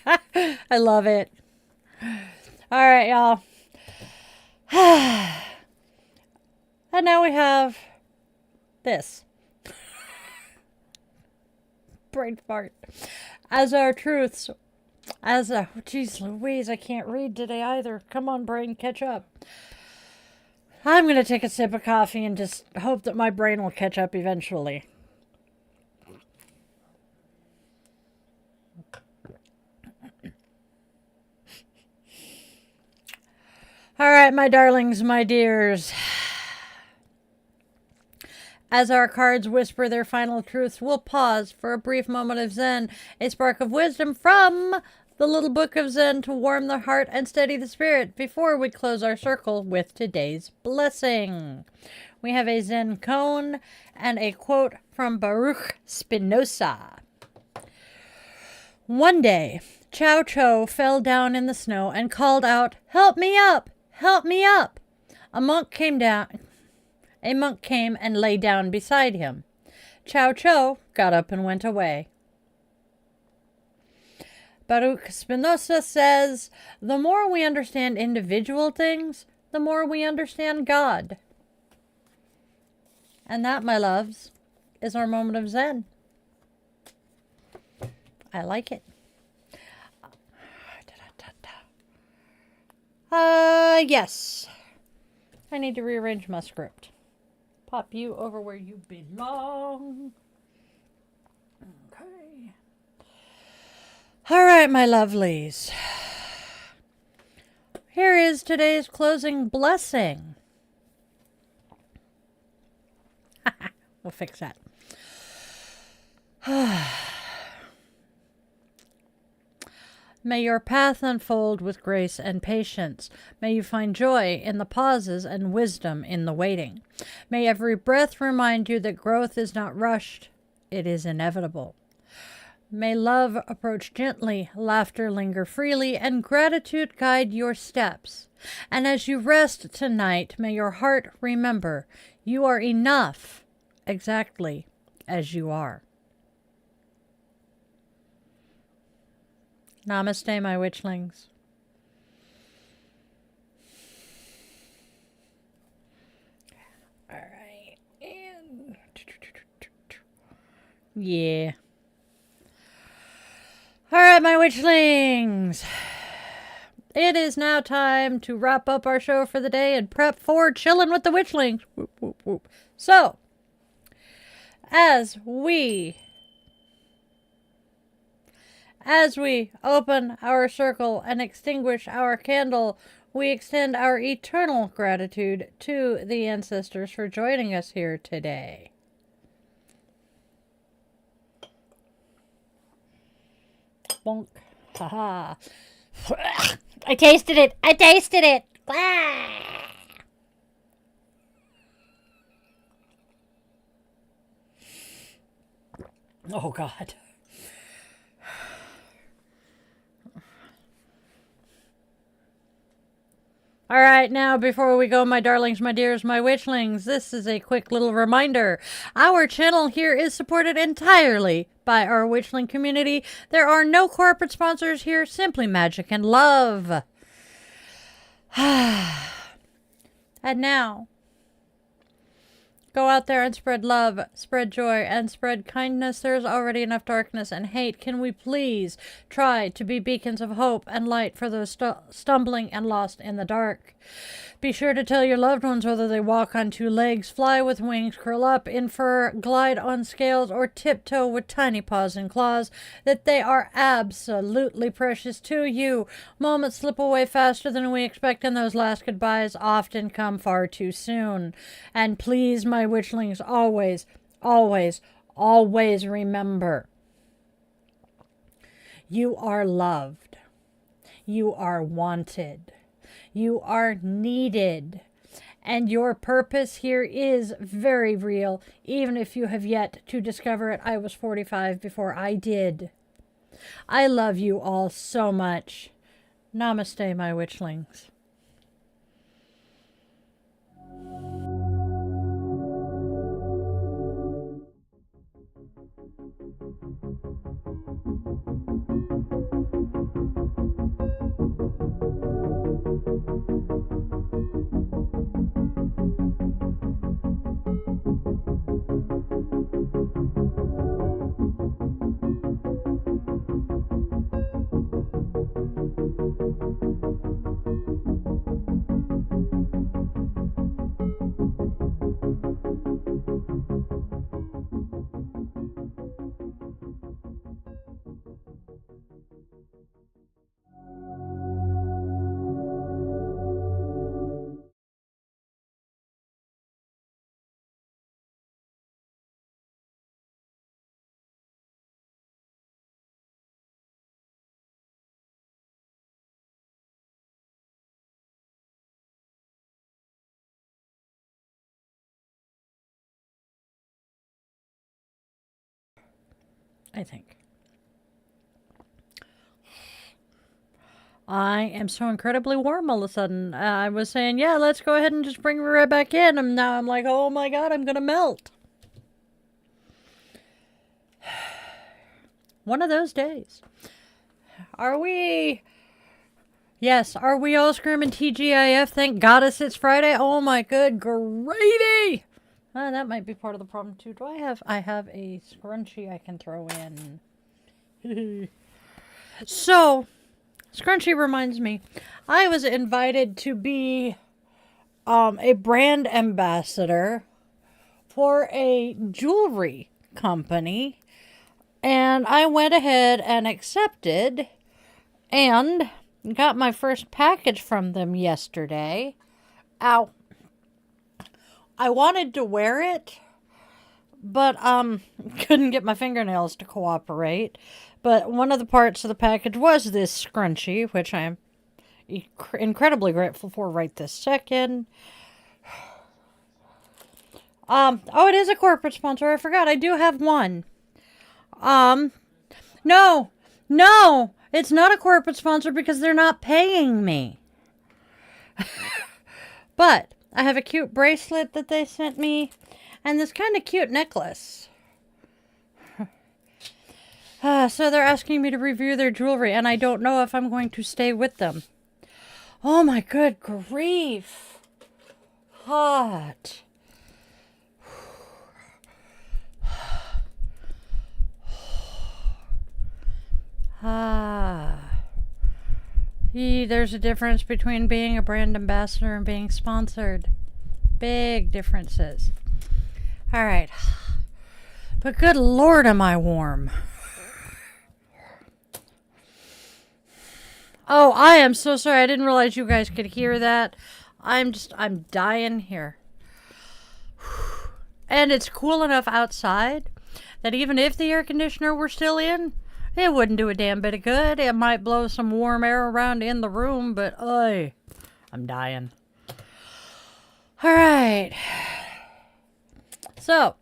I love it. All right, y'all. And now we have this. Brain fart. As our truths. Jeez Louise, I can't read today either. Come on, brain, catch up. I'm going to take a sip of coffee and just hope that my brain will catch up eventually. All right, my darlings, my dears. As our cards whisper their final truths, we'll pause for a brief moment of Zen, a spark of wisdom from the Little Book of Zen to warm the heart and steady the spirit before we close our circle with today's blessing. We have a Zen koan and a quote from Baruch Spinoza. One day, Chow Cho fell down in the snow and called out, "Help me up! Help me up!" A monk came and lay down beside him. Chow Cho got up and went away. Baruch Spinoza says, the more we understand individual things, the more we understand God. And that, my loves, is our moment of Zen. I like it. Yes. I need to rearrange my script. Pop you over where you belong. Okay. All right, my lovelies. Here is today's closing blessing. We'll fix that. May your path unfold with grace and patience. May you find joy in the pauses and wisdom in the waiting. May every breath remind you that growth is not rushed, it is inevitable. May love approach gently, laughter linger freely, and gratitude guide your steps. And as you rest tonight, may your heart remember you are enough exactly as you are. Namaste, my witchlings. All right. And yeah. All right, my witchlings. It is now time to wrap up our show for the day and prep for chilling with the witchlings. Whoop, whoop, whoop. So, as we open our circle and extinguish our candle, we extend our eternal gratitude to the ancestors for joining us here today. Bonk. Haha. I tasted it. I tasted it. Ah! Oh, God. All right, now before we go, my darlings, my dears, my witchlings, this is a quick little reminder. Our channel here is supported entirely by our witchling community. There are no corporate sponsors here, simply magic and love. And now, go out there and spread love, spread joy, and spread kindness. There's already enough darkness and hate. Can we please try to be beacons of hope and light for those stumbling and lost in the dark? Be sure to tell your loved ones whether they walk on two legs, fly with wings, curl up in fur, glide on scales, or tiptoe with tiny paws and claws, that they are absolutely precious to you. Moments slip away faster than we expect, and those last goodbyes often come far too soon. And please, my witchlings, always, always, always remember, you are loved. You are wanted. You are needed. And your purpose here is very real, even if you have yet to discover it. I was 45 before I did. I love you all so much. Namaste, my witchlings. I think. I am so incredibly warm all of a sudden. I was saying, yeah, let's go ahead and just bring me right back in. And now I'm like, oh my God, I'm going to melt. One of those days. Are we? Yes, are we all screaming TGIF? Thank goddess it's Friday. Oh my good gravy. That might be part of the problem too. Do I have a scrunchie I can throw in. So, Scrunchie reminds me, I was invited to be a brand ambassador for a jewelry company, and I went ahead and accepted and got my first package from them yesterday. Ow. I wanted to wear it, but couldn't get my fingernails to cooperate. But one of the parts of the package was this scrunchie, which I am incredibly grateful for right this second. Oh, it is a corporate sponsor. I forgot. I do have one. No, it's not a corporate sponsor because they're not paying me. But I have a cute bracelet that they sent me and this kind of cute necklace. So they're asking me to review their jewelry, and I don't know if I'm going to stay with them. Oh my good grief. Hot. There's a difference between being a brand ambassador and being sponsored. Big differences. All right. But good Lord, am I warm. Oh, I am so sorry. I didn't realize you guys could hear that. I'm dying here. And it's cool enough outside that even if the air conditioner were still in, it wouldn't do a damn bit of good. It might blow some warm air around in the room, but I'm dying. All right. So,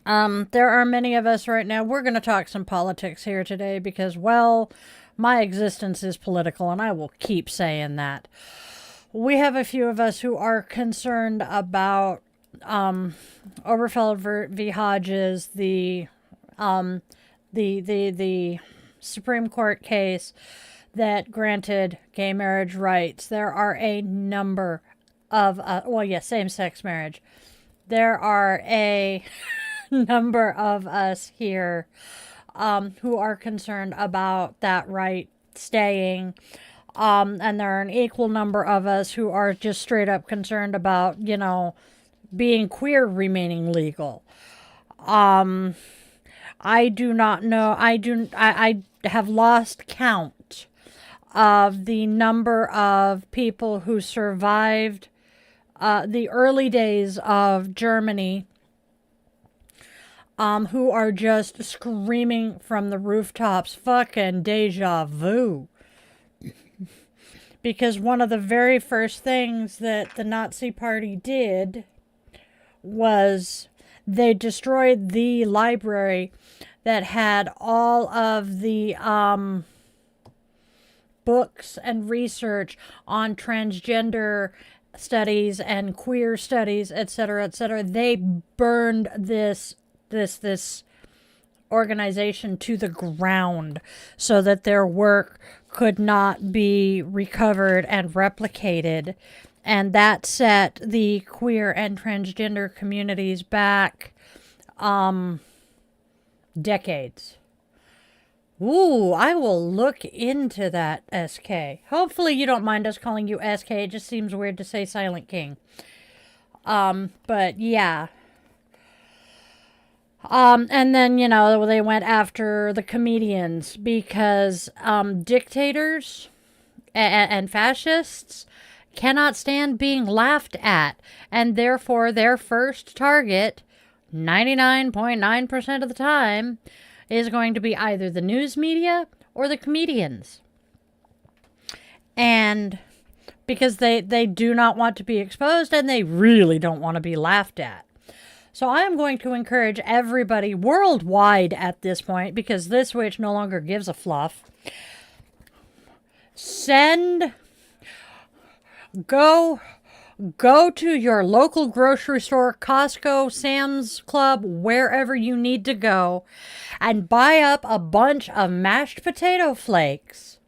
there are many of us right now. We're going to talk some politics here today because, well, my existence is political, and I will keep saying that. We have a few of us who are concerned about Oberfeld v. Hodges, the Supreme Court case that granted gay marriage rights. There are a number of, same-sex marriage. There are a number of us here who are concerned about that right staying. And there are an equal number of us who are just straight up concerned about, being queer remaining legal. I do not know. I have lost count of the number of people who survived the early days of Germany, who are just screaming from the rooftops, fucking deja vu. Because one of the very first things that the Nazi Party did was they destroyed the library that had all of the books and research on transgender studies and queer studies, etc., etc. They burned this organization to the ground so that their work could not be recovered and replicated. And that set the queer and transgender communities back decades. Ooh, I will look into that, SK. Hopefully you don't mind us calling you SK. It just seems weird to say Silent King. But yeah. And then, they went after the comedians because dictators and fascists cannot stand being laughed at. And therefore, their first target, 99.9% of the time, is going to be either the news media or the comedians. And because they do not want to be exposed and they really don't want to be laughed at. So I'm going to encourage everybody worldwide at this point, because this witch no longer gives a fluff. Go to your local grocery store, Costco, Sam's Club, wherever you need to go, and buy up a bunch of mashed potato flakes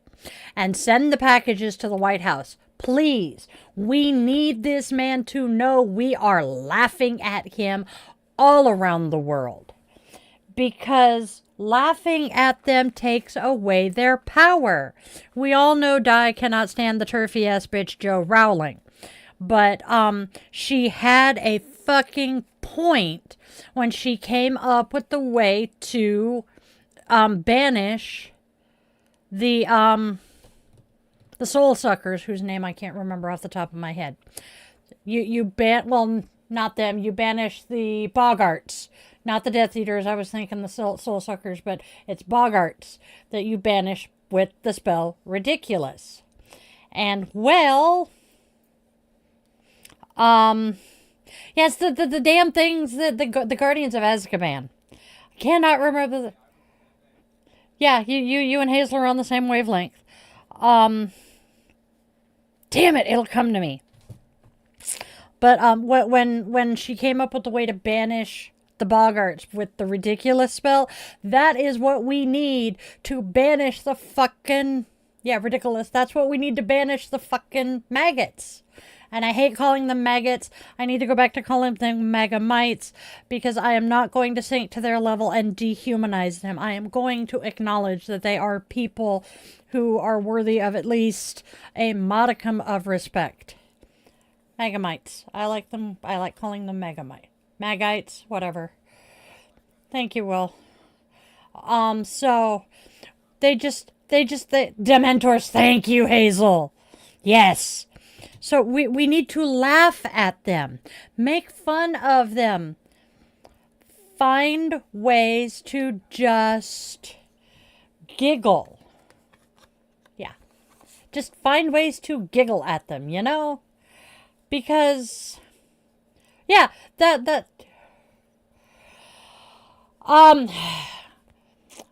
and send the packages to the White House. Please, we need this man to know we are laughing at him all around the world. Because laughing at them takes away their power. We all know Di cannot stand the turfy-ass bitch Joe Rowling. But she had a fucking point when she came up with the way to banish the soul suckers, whose name I can't remember off the top of my head. Well, not them. You banish the boggarts, not the Death Eaters. I was thinking the soul suckers, but it's boggarts that you banish with the spell Ridiculous. And well, yes, the damn things that the Guardians of Azkaban. I cannot remember yeah, you and Hazel are on the same wavelength. Damn it, it'll come to me. But when she came up with the way to banish the boggarts with the Ridiculous spell, that is what we need to banish the fucking ridiculous. That's what we need to banish the fucking maggots. And I hate calling them maggots. I need to go back to calling them magamites, because I am not going to sink to their level and dehumanize them. I am going to acknowledge that they are people who are worthy of at least a modicum of respect. Magamites. I like them. I like calling them Magites, whatever. Thank you, Will. So they Dementors, thank you, Hazel. Yes. So we need to laugh at them, make fun of them, find ways to just giggle. Yeah. Just find ways to giggle at them, you know? Because, yeah,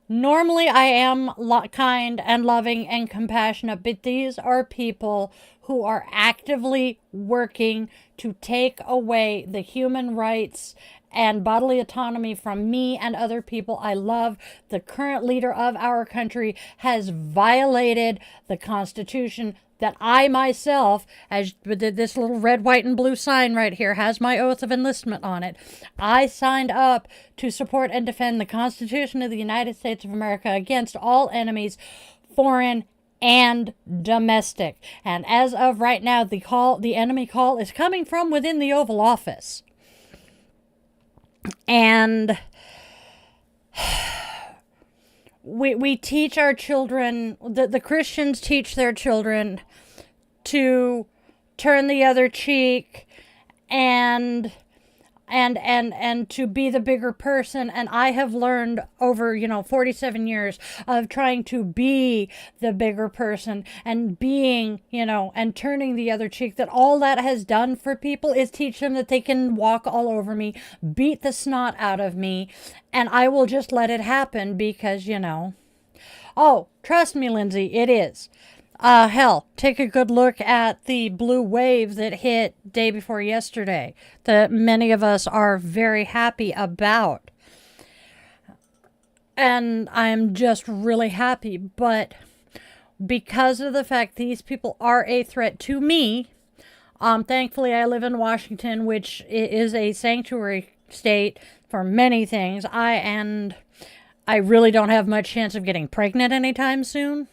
normally I am kind and loving and compassionate, but these are people who are actively working to take away the human rights and bodily autonomy from me and other people I love. The current leader of our country has violated the Constitution that I myself, as with this little red, white, and blue sign right here, has my oath of enlistment on it. I signed up to support and defend the Constitution of the United States of America against all enemies, foreign and domestic. And as of right now, the enemy call is coming from within the Oval Office. And we teach our children, the Christians teach their children to turn the other cheek and to be the bigger person. And I have learned over, 47 years of trying to be the bigger person and being, and turning the other cheek, that all that has done for people is teach them that they can walk all over me, beat the snot out of me, and I will just let it happen because, Oh, trust me, Lindsay, it is. Hell, take a good look at the blue wave that hit day before yesterday that many of us are very happy about. And I'm just really happy. But because of the fact these people are a threat to me, thankfully I live in Washington, which is a sanctuary state for many things. I really don't have much chance of getting pregnant anytime soon.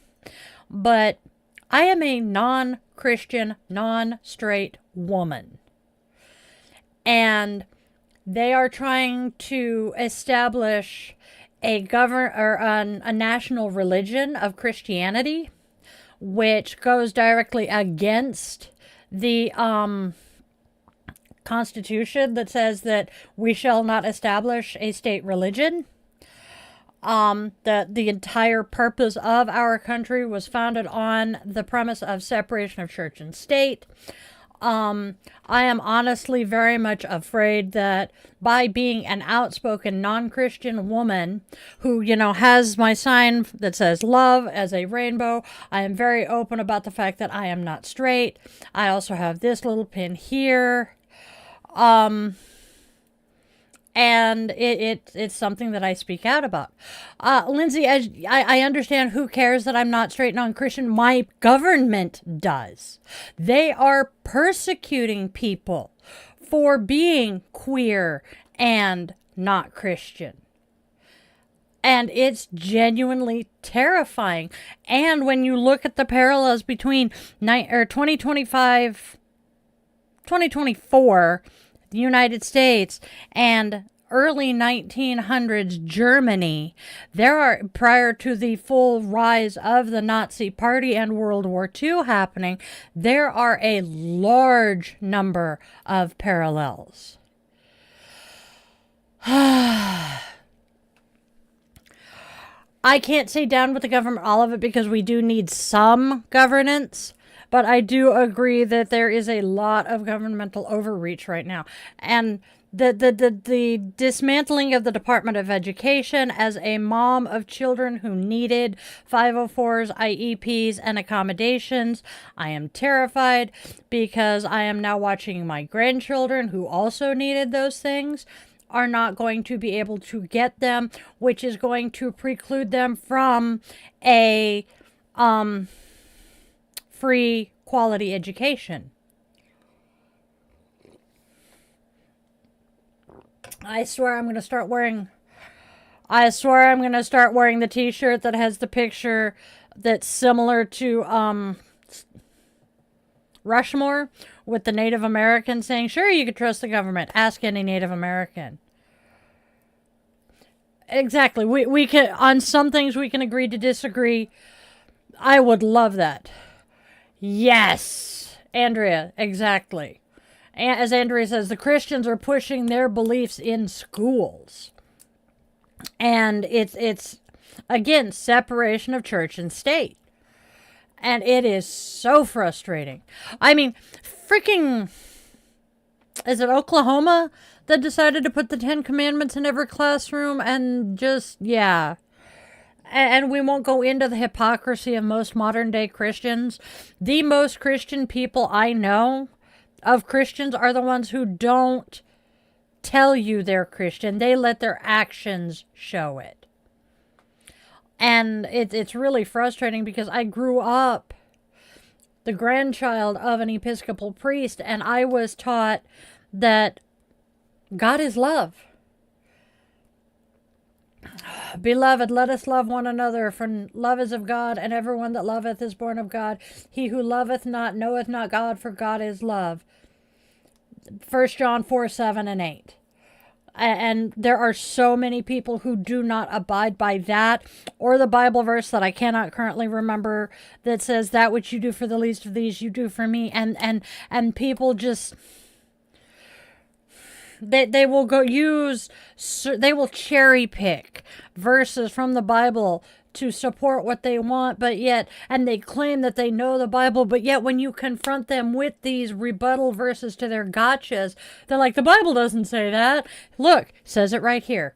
But I am a non-Christian, non-straight woman. And they are trying to establish a national religion of Christianity, which goes directly against the Constitution that says that we shall not establish a state religion. The entire purpose of our country was founded on the premise of separation of church and state. I am honestly very much afraid that by being an outspoken non-Christian woman who, has my sign that says love as a rainbow, I am very open about the fact that I am not straight. I also have this little pin here. And it's something that I speak out about. Lindsay, as I understand, who cares that I'm not straight non-Christian? My government does. They are persecuting people for being queer and not Christian. And it's genuinely terrifying. And when you look at the parallels between 2024, the United States, and early 1900s Germany, there are, prior to the full rise of the Nazi Party and World War II happening, there are a large number of parallels. I can't say down with the government, all of it, because we do need some governance. But I do agree that there is a lot of governmental overreach right now. And the dismantling of the Department of Education, as a mom of children who needed 504s, IEPs, and accommodations, I am terrified, because I am now watching my grandchildren who also needed those things are not going to be able to get them, which is going to preclude them from a free quality education. I swear I'm going to start wearing the t-shirt that has the picture that's similar to Rushmore, with the Native American saying, "Sure, you can trust the government. Ask any Native American." Exactly. We can, on some things we can agree to disagree. I would love that. Yes, Andrea, exactly. As Andrea says, the Christians are pushing their beliefs in schools. And it's again, separation of church and state. And it is so frustrating. I mean, freaking, is it Oklahoma that decided to put the 10 Commandments in every classroom? And just, yeah. And we won't go into the hypocrisy of most modern day Christians. The most Christian people I know of Christians are the ones who don't tell you they're Christian. They let their actions show it. And it's really frustrating, because I grew up the grandchild of an Episcopal priest, and I was taught that God is love. Beloved, let us love one another, for love is of God, and everyone that loveth is born of God. He who loveth not knoweth not God, for God is love. 1 John 4, 7, and 8. And there are so many people who do not abide by that, or the Bible verse that I cannot currently remember that says, "That which you do for the least of these, you do for me." And people just, they will they will cherry pick verses from the Bible to support what they want, but yet, and they claim that they know the Bible, but yet when you confront them with these rebuttal verses to their gotchas, they're like, the Bible doesn't say that. Look, says it right here.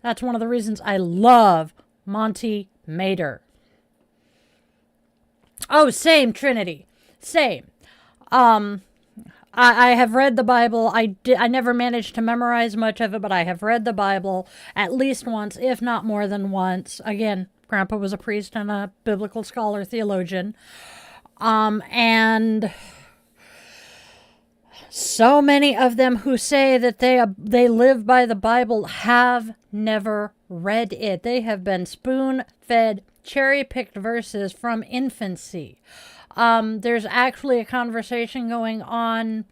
That's one of the reasons I love Monty Mater. Oh, same, Trinity. Same. I have read the Bible. I never managed to memorize much of it, but I have read the Bible at least once, if not more than once. Again, Grandpa was a priest and a biblical scholar, theologian. And so many of them who say that they live by the Bible have never read it. They have been spoon-fed, cherry-picked verses from infancy. There's actually a conversation going on.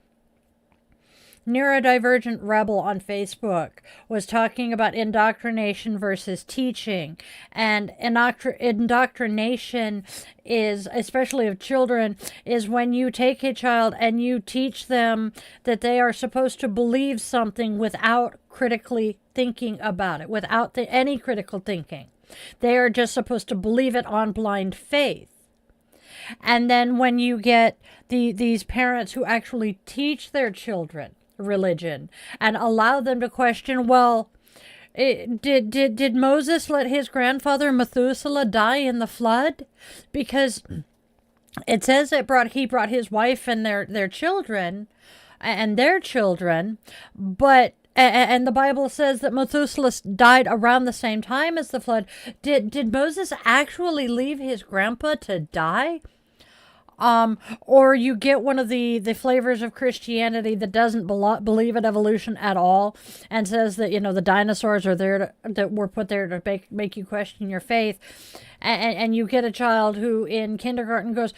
Neurodivergent Rebel on Facebook was talking about indoctrination versus teaching. And indoctrination is, especially of children, is when you take a child and you teach them that they are supposed to believe something without critically thinking about it, without any critical thinking. They are just supposed to believe it on blind faith. And then when you get these parents who actually teach their children religion and allow them to question, well, did Moses let his grandfather Methuselah die in the flood? Because it says he brought his wife and their children, but and the Bible says that Methuselah died around the same time as the flood. Did Moses actually leave his grandpa to die? Or you get one of the flavors of Christianity that doesn't believe in evolution at all and says that, the dinosaurs are there that were put there to make you question your faith. And you get a child who in kindergarten goes,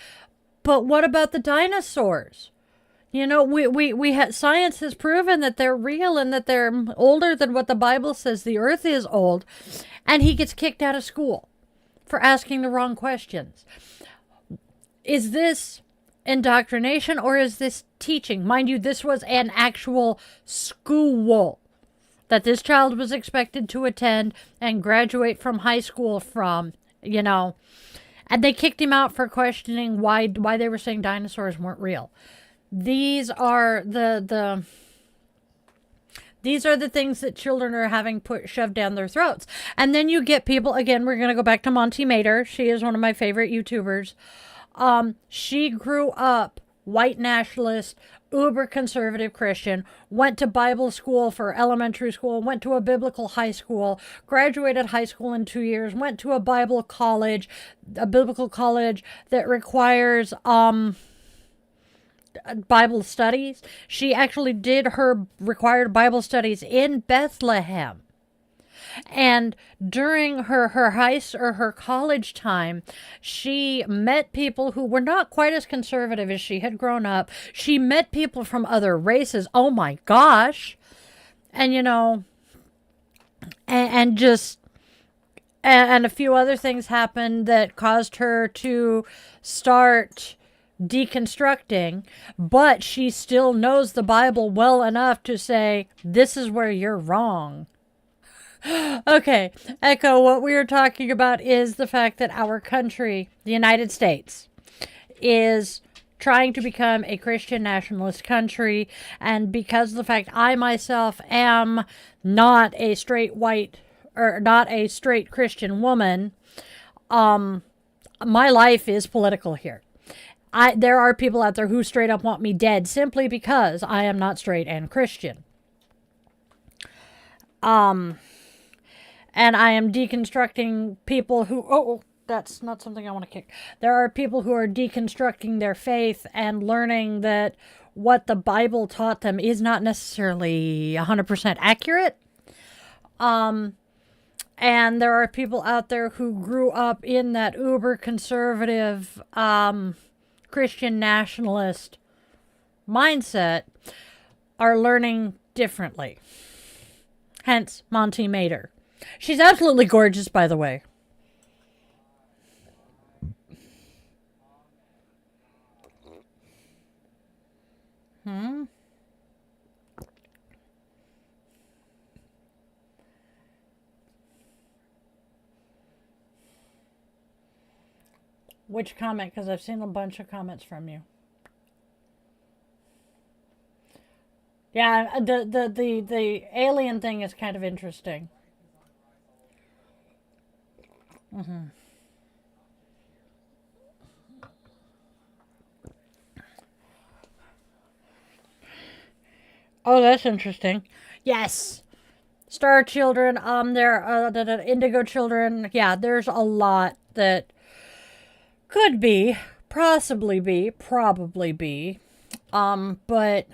but what about the dinosaurs? We had science has proven that they're real and that they're older than what the Bible says the earth is old. And he gets kicked out of school for asking the wrong questions. Is this indoctrination or is this teaching? Mind you, this was an actual school that this child was expected to attend and graduate from high school from, and they kicked him out for questioning why they were saying dinosaurs weren't real. These are the things that children are having shoved down their throats. And then you get people, again, we're going to go back to Monty Mater. She is one of my favorite YouTubers. She grew up white nationalist, uber conservative Christian, went to Bible school for elementary school, went to a biblical high school, graduated high school in 2 years, went to a biblical college that requires, Bible studies. She actually did her required Bible studies in Bethlehem. And during her college time, she met people who were not quite as conservative as she had grown up. She met people from other races. Oh my gosh. And and a few other things happened that caused her to start deconstructing, but she still knows the Bible well enough to say, this is where you're wrong. Okay, Echo, what we are talking about is the fact that our country, the United States, is trying to become a Christian nationalist country, and because of the fact I myself am not a straight white, or not a straight Christian woman, my life is political here. There are people out there who straight up want me dead simply because I am not straight and Christian. And I am deconstructing people who, that's not something I want to kick. There are people who are deconstructing their faith and learning that what the Bible taught them is not necessarily 100% accurate. And there are people out there who grew up in that uber conservative, Christian nationalist mindset are learning differently. Hence, Monty Mater. She's absolutely gorgeous, by the way. Which comment? Because I've seen a bunch of comments from you. Yeah, the alien thing is kind of interesting. Oh, that's interesting. Yes. Star children, there are indigo children. Yeah, there's a lot that could be, possibly be, probably be. But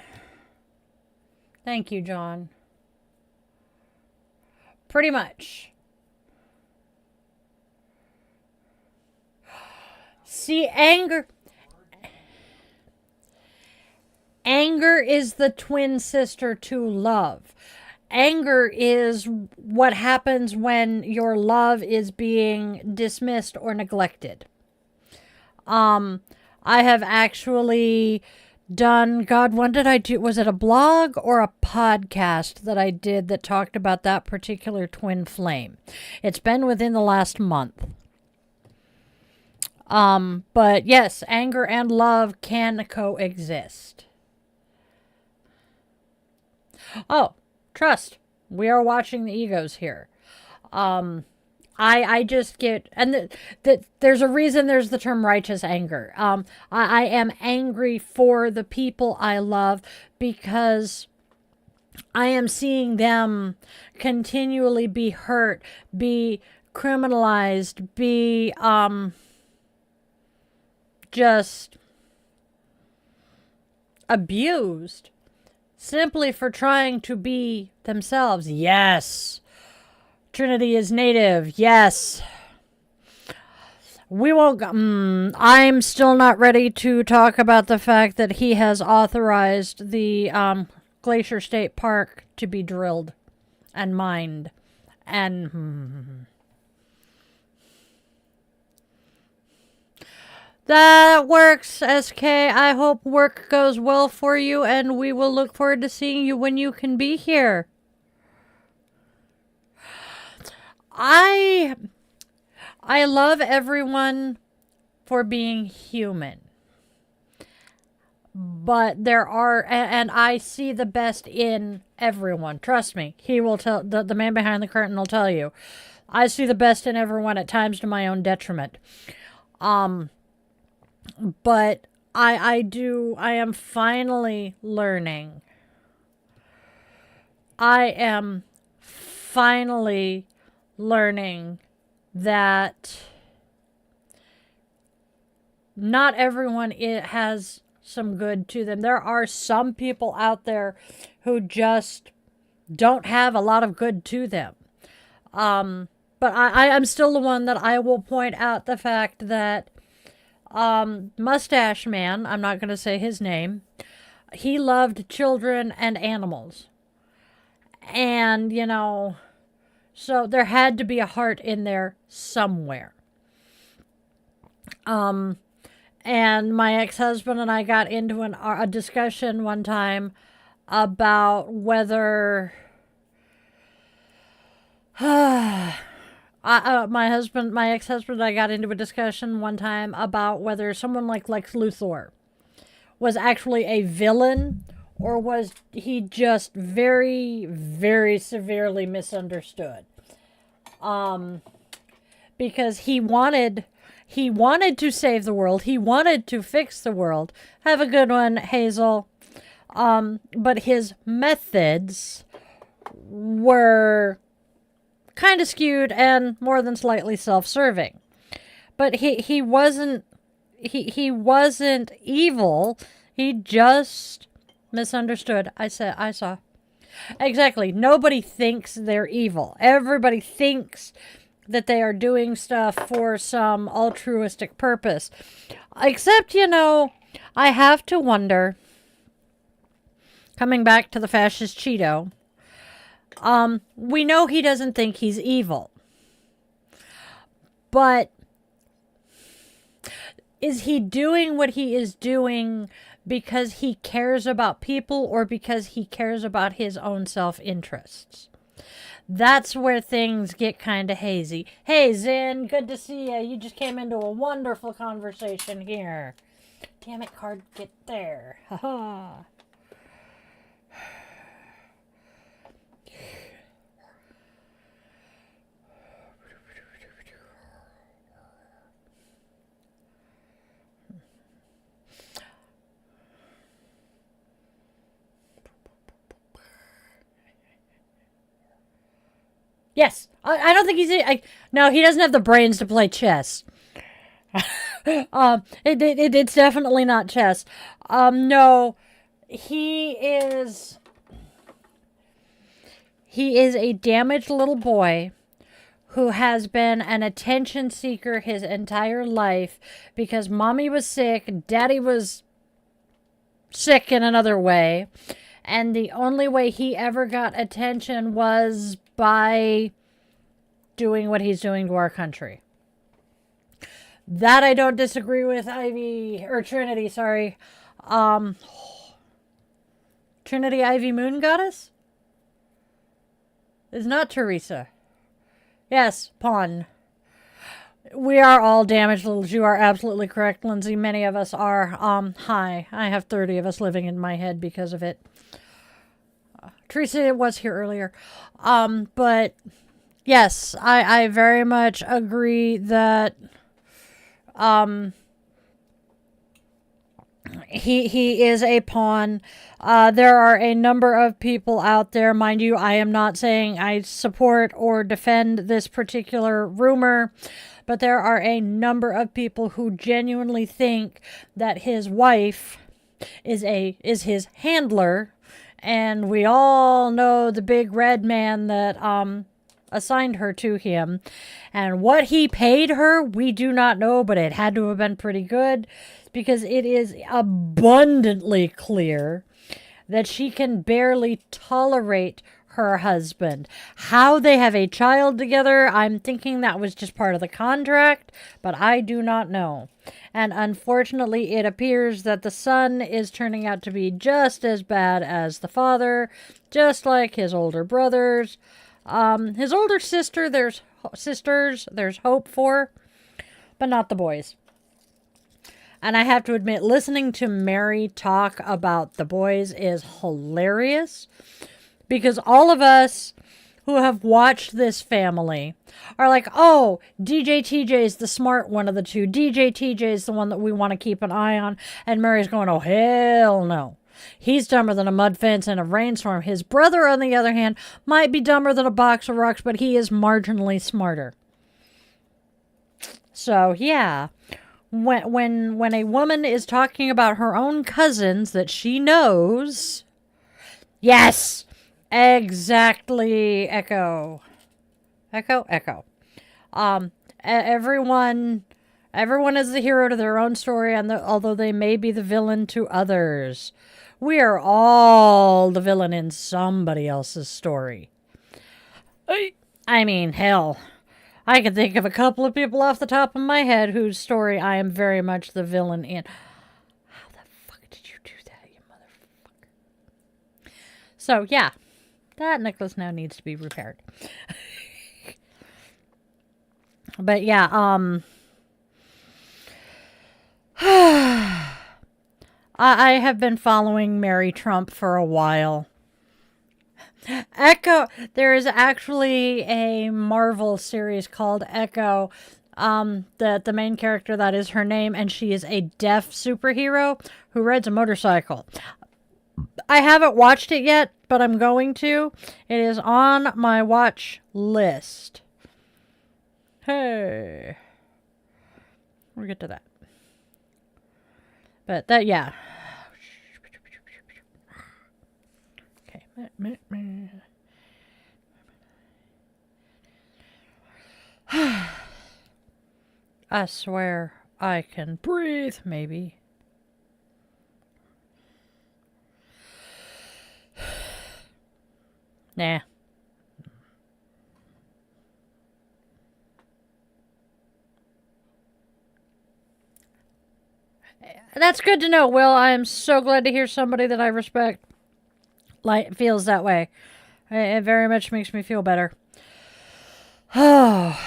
thank you, John. Pretty much. See, anger is the twin sister to love. Anger is what happens when your love is being dismissed or neglected. I have actually done, God, when did I do, was it a blog or a podcast that I did that talked about that particular twin flame? It's been within the last month. But yes, anger and love can coexist. Oh, trust. We are watching the egos here. I just get, and there's a reason there's the term righteous anger. I am angry for the people I love because I am seeing them continually be hurt, be criminalized, be, just abused simply for trying to be themselves. Yes. Trinity is native. Yes. We won't go. I'm still not ready to talk about the fact that he has authorized the Glacier State Park to be drilled and mined. And that works, SK. I hope work goes well for you, and we will look forward to seeing you when you can be here. I love everyone for being human. But there are, and I see the best in everyone. Trust me. He will tell, the man behind the curtain will tell you. I see the best in everyone, at times to my own detriment. But I am finally learning. I am finally learning that not everyone has some good to them. There are some people out there who just don't have a lot of good to them. But I am still the one that I will point out the fact that Mustache Man, I'm not going to say his name, he loved children and animals. And, you know, so there had to be a heart in there somewhere. And my ex-husband and I got into a discussion one time about whether my ex-husband and I got into a discussion one time about whether someone like Lex Luthor was actually a villain, or was he just very, very severely misunderstood? Because he wanted to save the world. He wanted to fix the world. Have a good one, Hazel. But his methods were kind of skewed and more than slightly self-serving. But he wasn't evil. He just misunderstood. I saw. Exactly. Nobody thinks they're evil. Everybody thinks that they are doing stuff for some altruistic purpose. Except, you know, I have to wonder, coming back to the fascist Cheeto, we know he doesn't think he's evil. But is he doing what he is doing because he cares about people, or because he cares about his own self-interests? That's where things get kind of hazy. Hey, Zen, good to see you. You just came into a wonderful conversation here. Damn it, card, get there. Ha-ha. Yes, I don't think no, he doesn't have the brains to play chess. It's definitely not chess. No, he is a damaged little boy who has been an attention seeker his entire life because mommy was sick, daddy was sick in another way, and the only way he ever got attention was by doing what he's doing to our country. That I don't disagree with, Trinity, sorry. Trinity Ivy Moon Goddess? Is not Teresa. Yes, Pawn. We are all damaged littles. You are absolutely correct, Lindsay. Many of us are. Hi. I have 30 of us living in my head because of it. Teresa was here earlier. But yes, I very much agree that he is a pawn. There are a number of people out there, mind you, I am not saying I support or defend this particular rumor, but there are a number of people who genuinely think that his wife is his handler, and we all know the big red man that assigned her to him. And what he paid her, we do not know, but it had to have been pretty good, because it is abundantly clear that she can barely tolerate her husband. How they have a child together, I'm thinking that was just part of the contract, but I do not know. And unfortunately, it appears that the son is turning out to be just as bad as the father, just like his older brothers. His older sister, there's hope for, but not the boys. And I have to admit, listening to Mary talk about the boys is hilarious, because all of us who have watched this family are like, oh, DJ TJ is the smart one of the two. DJ TJ is the one that we want to keep an eye on. And Mary's going, oh, hell no. He's dumber than a mud fence in a rainstorm. His brother, on the other hand, might be dumber than a box of rocks, but he is marginally smarter. So, yeah. When a woman is talking about her own cousins that she knows, yes, exactly, echo. Everyone is the hero to their own story, and although they may be the villain to others, we are all the villain in somebody else's story. I mean, hell, I can think of a couple of people off the top of my head whose story I am very much the villain in. How the fuck did you do that, you motherfucker? So, yeah. That necklace now needs to be repaired. But, yeah, I have been following Mary Trump for a while. Echo, there is actually a Marvel series called Echo, the main character, that is her name, and she is a deaf superhero who rides a motorcycle. I haven't watched it yet, but I'm going to. It is on my watch list. Hey. We'll get to that. But that, yeah. Okay. I swear I can breathe, maybe. Nah. That's good to know, Will. I am so glad to hear somebody that I respect feels that way. It very much makes me feel better. Oh.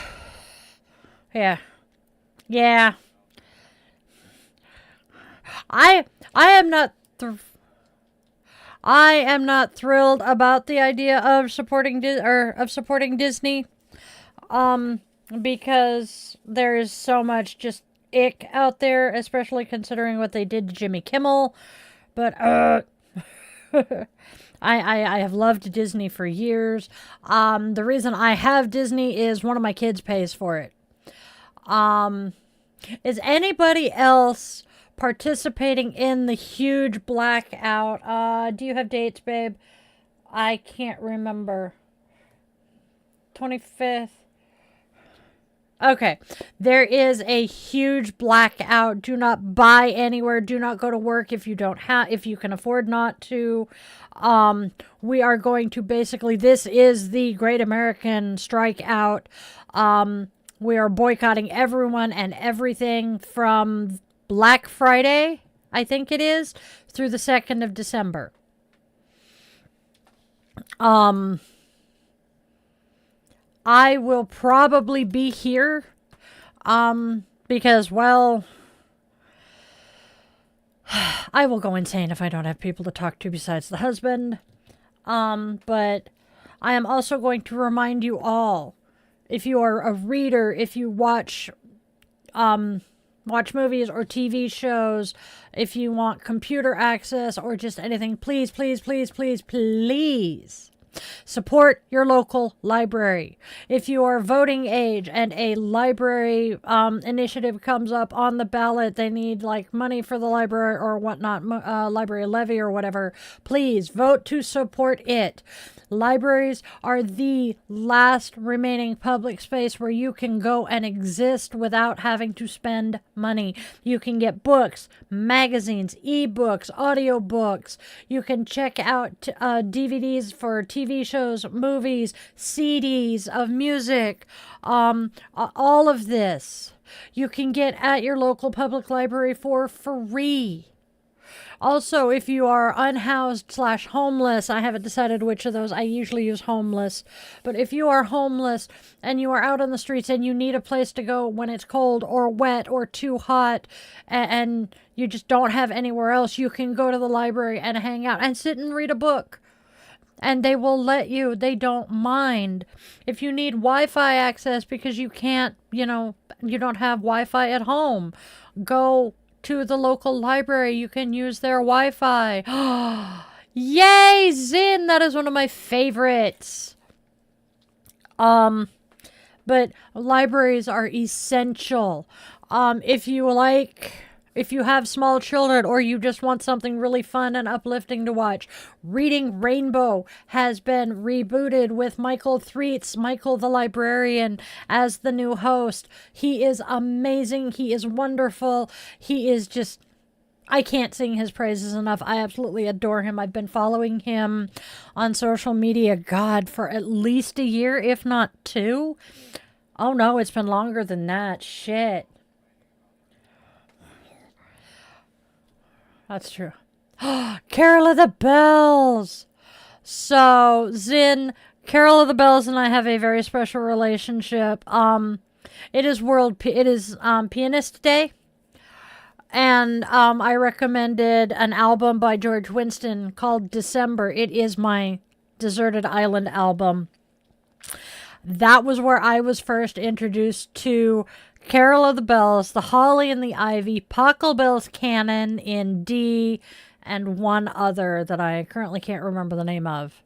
Yeah. Yeah. I am not thrilled about the idea of supporting Disney, because there is so much just ick out there, especially considering what they did to Jimmy Kimmel. But I have loved Disney for years. The reason I have Disney is one of my kids pays for it. Is anybody else participating in the huge blackout? Do you have dates, babe? I can't remember. 25th. Okay. There is a huge blackout. Do not buy anywhere. Do not go to work if you can afford not to. We are going to basically, this is the Great American Strikeout. We are boycotting everyone and everything from Black Friday, I think it is, through the 2nd of December. I will probably be here, because, well, I will go insane if I don't have people to talk to besides the husband. But I am also going to remind you all, if you are a reader, if you watch movies or TV shows, if you want computer access or just anything, please, please, please, please, please Support your local library. If you are voting age and a library initiative comes up on the ballot, they need like money for the library or whatnot, library levy or whatever, please vote to support it. Libraries are the last remaining public space where you can go and exist without having to spend money. You can get books, magazines, ebooks, audiobooks. You can check out DVDs for TV shows, movies, CDs of music, all of this. You can get at your local public library for free. Also, if you are unhoused / homeless, I haven't decided which of those. I usually use homeless. But if you are homeless and you are out on the streets and you need a place to go when it's cold or wet or too hot and you just don't have anywhere else, you can go to the library and hang out and sit and read a book. And they will let you. They don't mind. If you need Wi-Fi access because you can't, you don't have Wi-Fi at home, go to the local library. You can use their Wi-Fi. Yay, Zen! That is one of my favorites. But libraries are essential. If you have small children or you just want something really fun and uplifting to watch, Reading Rainbow has been rebooted with Michael Threets, Michael the librarian, as the new host. He is amazing. He is wonderful. He is just, I can't sing his praises enough. I absolutely adore him. I've been following him on social media, God, for at least a year, if not 2. Oh no, it's been longer than that. Shit. That's true. Carol of the Bells. So, Zen, Carol of the Bells and I have a very special relationship. It is Pianist Day. And I recommended an album by George Winston called December. It is my Deserted Island album. That was where I was first introduced to Carol of the Bells, The Holly and the Ivy, Pachelbel's Canon in D, and one other that I currently can't remember the name of.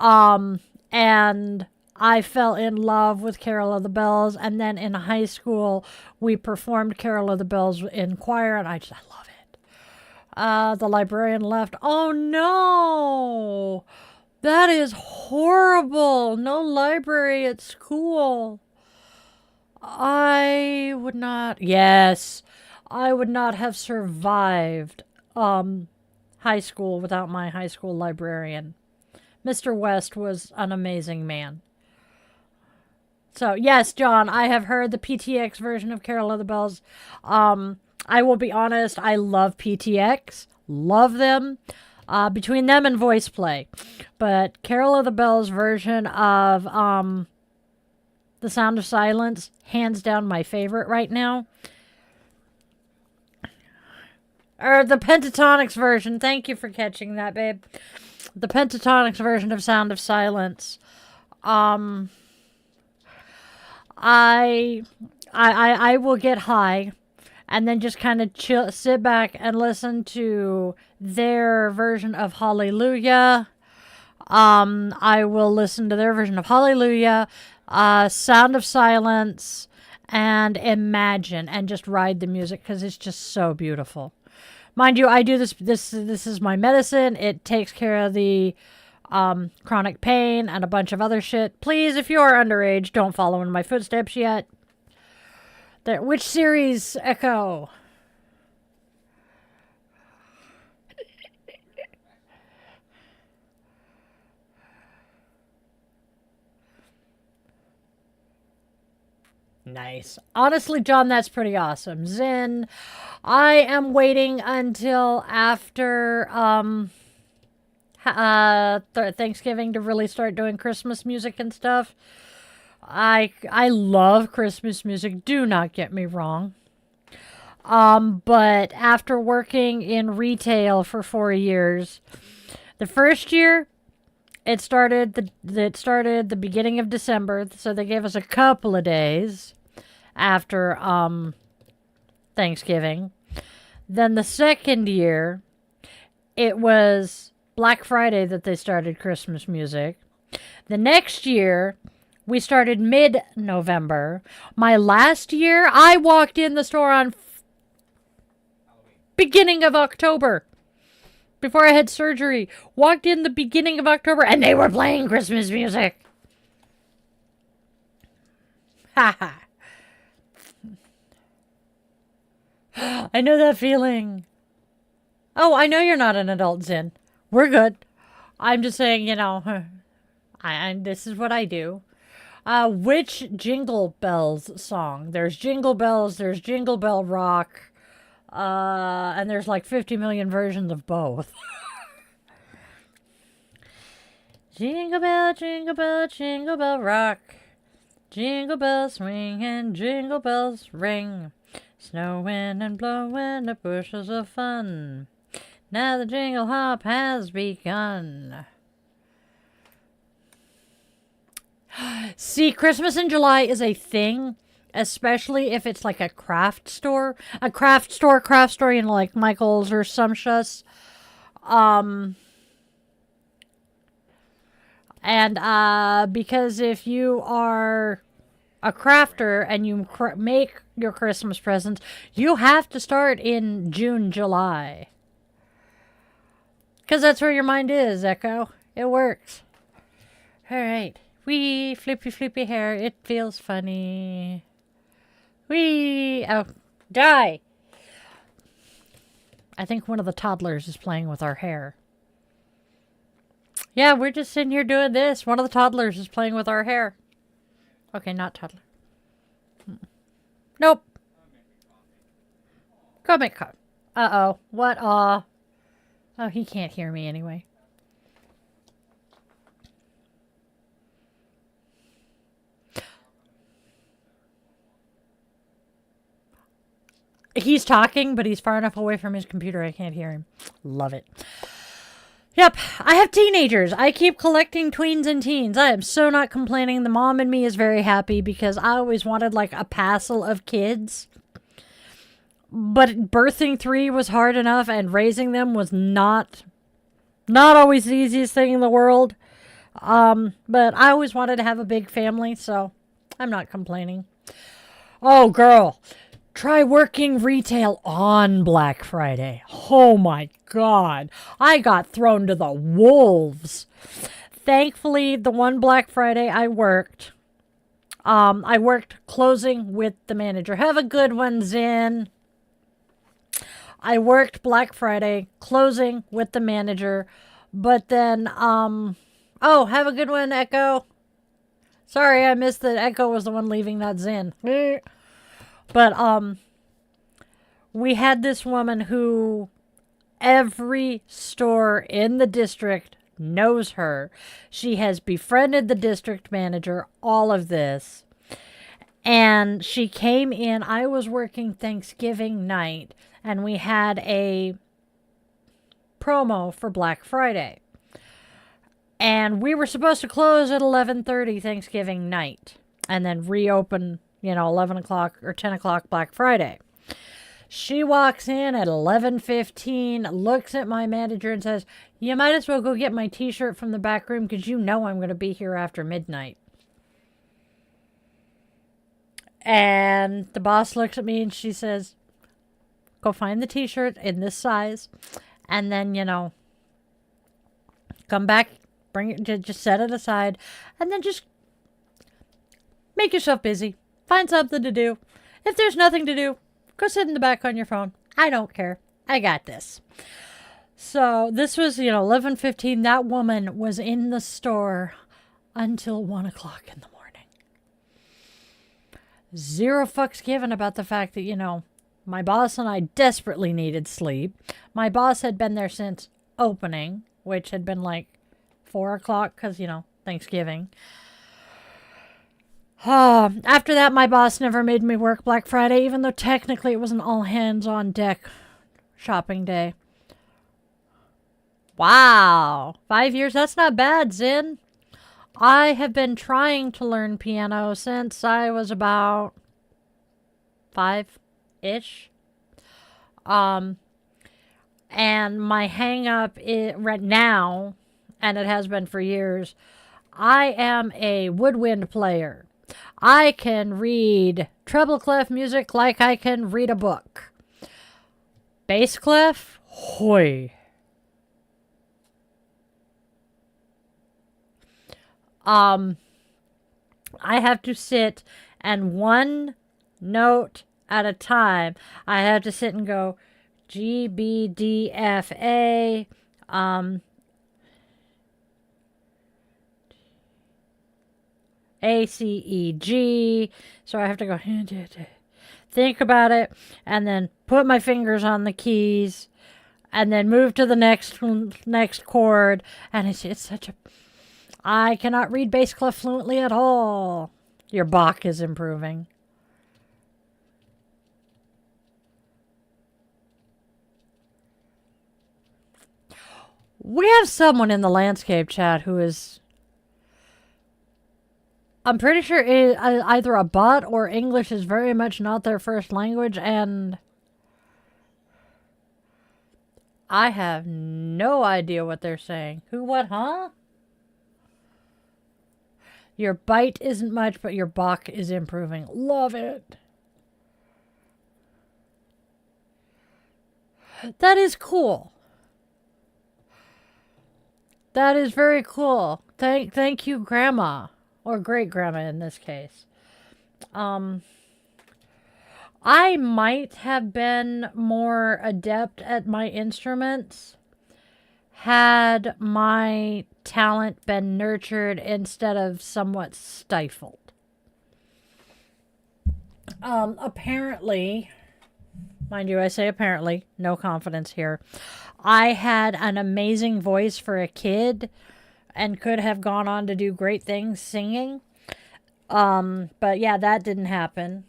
And I fell in love with Carol of the Bells, and then in high school, we performed Carol of the Bells in choir, and I love it. The librarian left. Oh no! That is horrible. No library at school. I would not have survived high school without my high school librarian. Mr. West was an amazing man. So, yes, John, I have heard the PTX version of Carol of the Bells. I will be honest, I love PTX. Love them. Between them and Voice Play. But Carol of the Bells version of The Sound of Silence, hands down my favorite right now. Or the Pentatonics version. Thank you for catching that, babe. The Pentatonics version of Sound of Silence. I will get high and then just kind of chill, sit back and listen to their version of Hallelujah. I will listen to their version of Hallelujah, Sound of Silence, and Imagine, and just ride the music because it's just so beautiful. Mind you, I do this is my medicine. It takes care of the chronic pain and a bunch of other shit. Please, if you are underage, don't follow in my footsteps yet. Which series, Echo? Nice. Honestly, John, that's pretty awesome. Zen, I am waiting until after Thanksgiving to really start doing Christmas music and stuff. I love Christmas music. Do not get me wrong. But after working in retail for 4 years, the first year it started the beginning of December, so they gave us a couple of days after Thanksgiving. Then the second year, it was Black Friday that they started Christmas music. The next year, we started mid-November. My last year, I walked in the store on beginning of October. Before I had surgery. Walked in the beginning of October and they were playing Christmas music. Ha ha. I know that feeling. Oh, I know you're not an adult, Zen. We're good. I'm just saying, this is what I do. Which Jingle Bells song? There's Jingle Bells, there's Jingle Bell Rock, and there's like 50 million versions of both. Jingle bell, jingle bell, jingle bell rock. Jingle bells swing and jingle bells ring. Snowing and blowing the bushels of fun. Now the jingle hop has begun. See, Christmas in July is a thing, especially if it's like a craft store. A craft store, like Michael's or some shush. And because if you are a crafter and you make your Christmas presents, you have to start in June, July. Because that's where your mind is, Echo. It works. All right. Wee, flippy hair. It feels funny. Wee. Oh, die. I think one of the toddlers is playing with our hair. Yeah, we're just sitting here doing this. One of the toddlers is playing with our hair. Okay, not toddler. Nope. Go make coffee. Uh-oh. What? Oh, he can't hear me anyway. He's talking, but he's far enough away from his computer I can't hear him. Love it. Yep, I have teenagers. I keep collecting tweens and teens. I am so not complaining. The mom in me is very happy because I always wanted like a passel of kids. But birthing 3 was hard enough and raising them was not always the easiest thing in the world. But I always wanted to have a big family, so I'm not complaining. Oh, girl. Try working retail on Black Friday. Oh my God. I got thrown to the wolves. Thankfully, the one Black Friday I worked closing with the manager. Have a good one, Zen. I worked Black Friday closing with the manager, but then, oh, have a good one, Echo. Sorry, I missed that Echo was the one leaving that Zen. But, we had this woman who every store in the district knows her. She has befriended the district manager, all of this. And she came in, I was working Thanksgiving night, and we had a promo for Black Friday. And we were supposed to close at 11:30 Thanksgiving night, and then reopen 11 o'clock or 10 o'clock Black Friday. She walks in at 11:15, looks at my manager and says, "You might as well go get my t-shirt from the back room because I'm going to be here after midnight." And the boss looks at me and she says, "Go find the t-shirt in this size and then, come back, bring it, just set it aside and then just make yourself busy. Find something to do. If there's nothing to do, go sit in the back on your phone. I don't care. I got this." So this was, 11:15. That woman was in the store until 1 o'clock in the morning. Zero fucks given about the fact that, my boss and I desperately needed sleep. My boss had been there since opening, which had been like 4 o'clock because, Thanksgiving. After that, my boss never made me work Black Friday, even though technically it was an all-hands-on-deck shopping day. Wow. 5 years? That's not bad, Zen. I have been trying to learn piano since I was about 5-ish. And my hang-up right now, and it has been for years, I am a woodwind player. I can read treble clef music like I can read a book. Bass clef? Hoy. I have to sit and one note at a time. I have to sit and go G, B, D, F, A, A, C, E, G. So I have to go think about it and then put my fingers on the keys and then move to the next chord. And it's such a... I cannot read bass clef fluently at all. Your Bach is improving. We have someone in the landscape chat who is... I'm pretty sure either a bot or English is very much not their first language, and I have no idea what they're saying. Who, what, huh? Your bite isn't much, but your Bach is improving. Love it. That is cool. That is very cool. Thank you, Grandma. Or great-grandma in this case. I might have been more adept at my instruments had my talent been nurtured instead of somewhat stifled. Apparently, mind you, I say apparently, no confidence here. I had an amazing voice for a kid and could have gone on to do great things singing. But yeah, that didn't happen.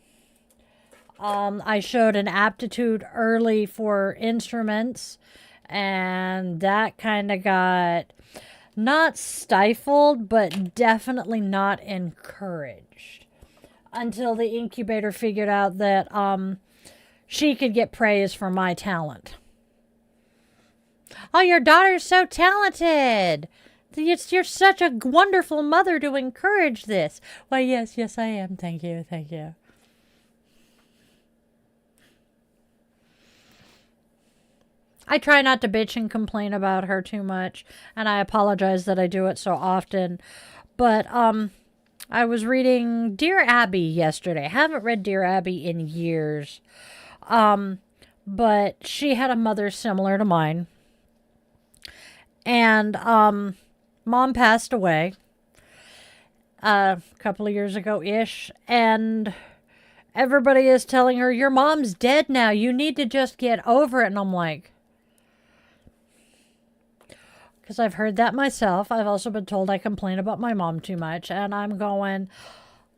I showed an aptitude early for instruments, and that kind of got not stifled, but definitely not encouraged until the incubator figured out that she could get praise for my talent. Oh, your daughter's so talented. You're such a wonderful mother to encourage this. Why, yes, I am. Thank you. I try not to bitch and complain about her too much, and I apologize that I do it so often. But I was reading Dear Abby yesterday. I haven't read Dear Abby in years. But she had a mother similar to mine. And Mom passed away a couple of years ago-ish, and everybody is telling her, your mom's dead now. You need to just get over it. And I'm like, because I've heard that myself. I've also been told I complain about my mom too much, and I'm going,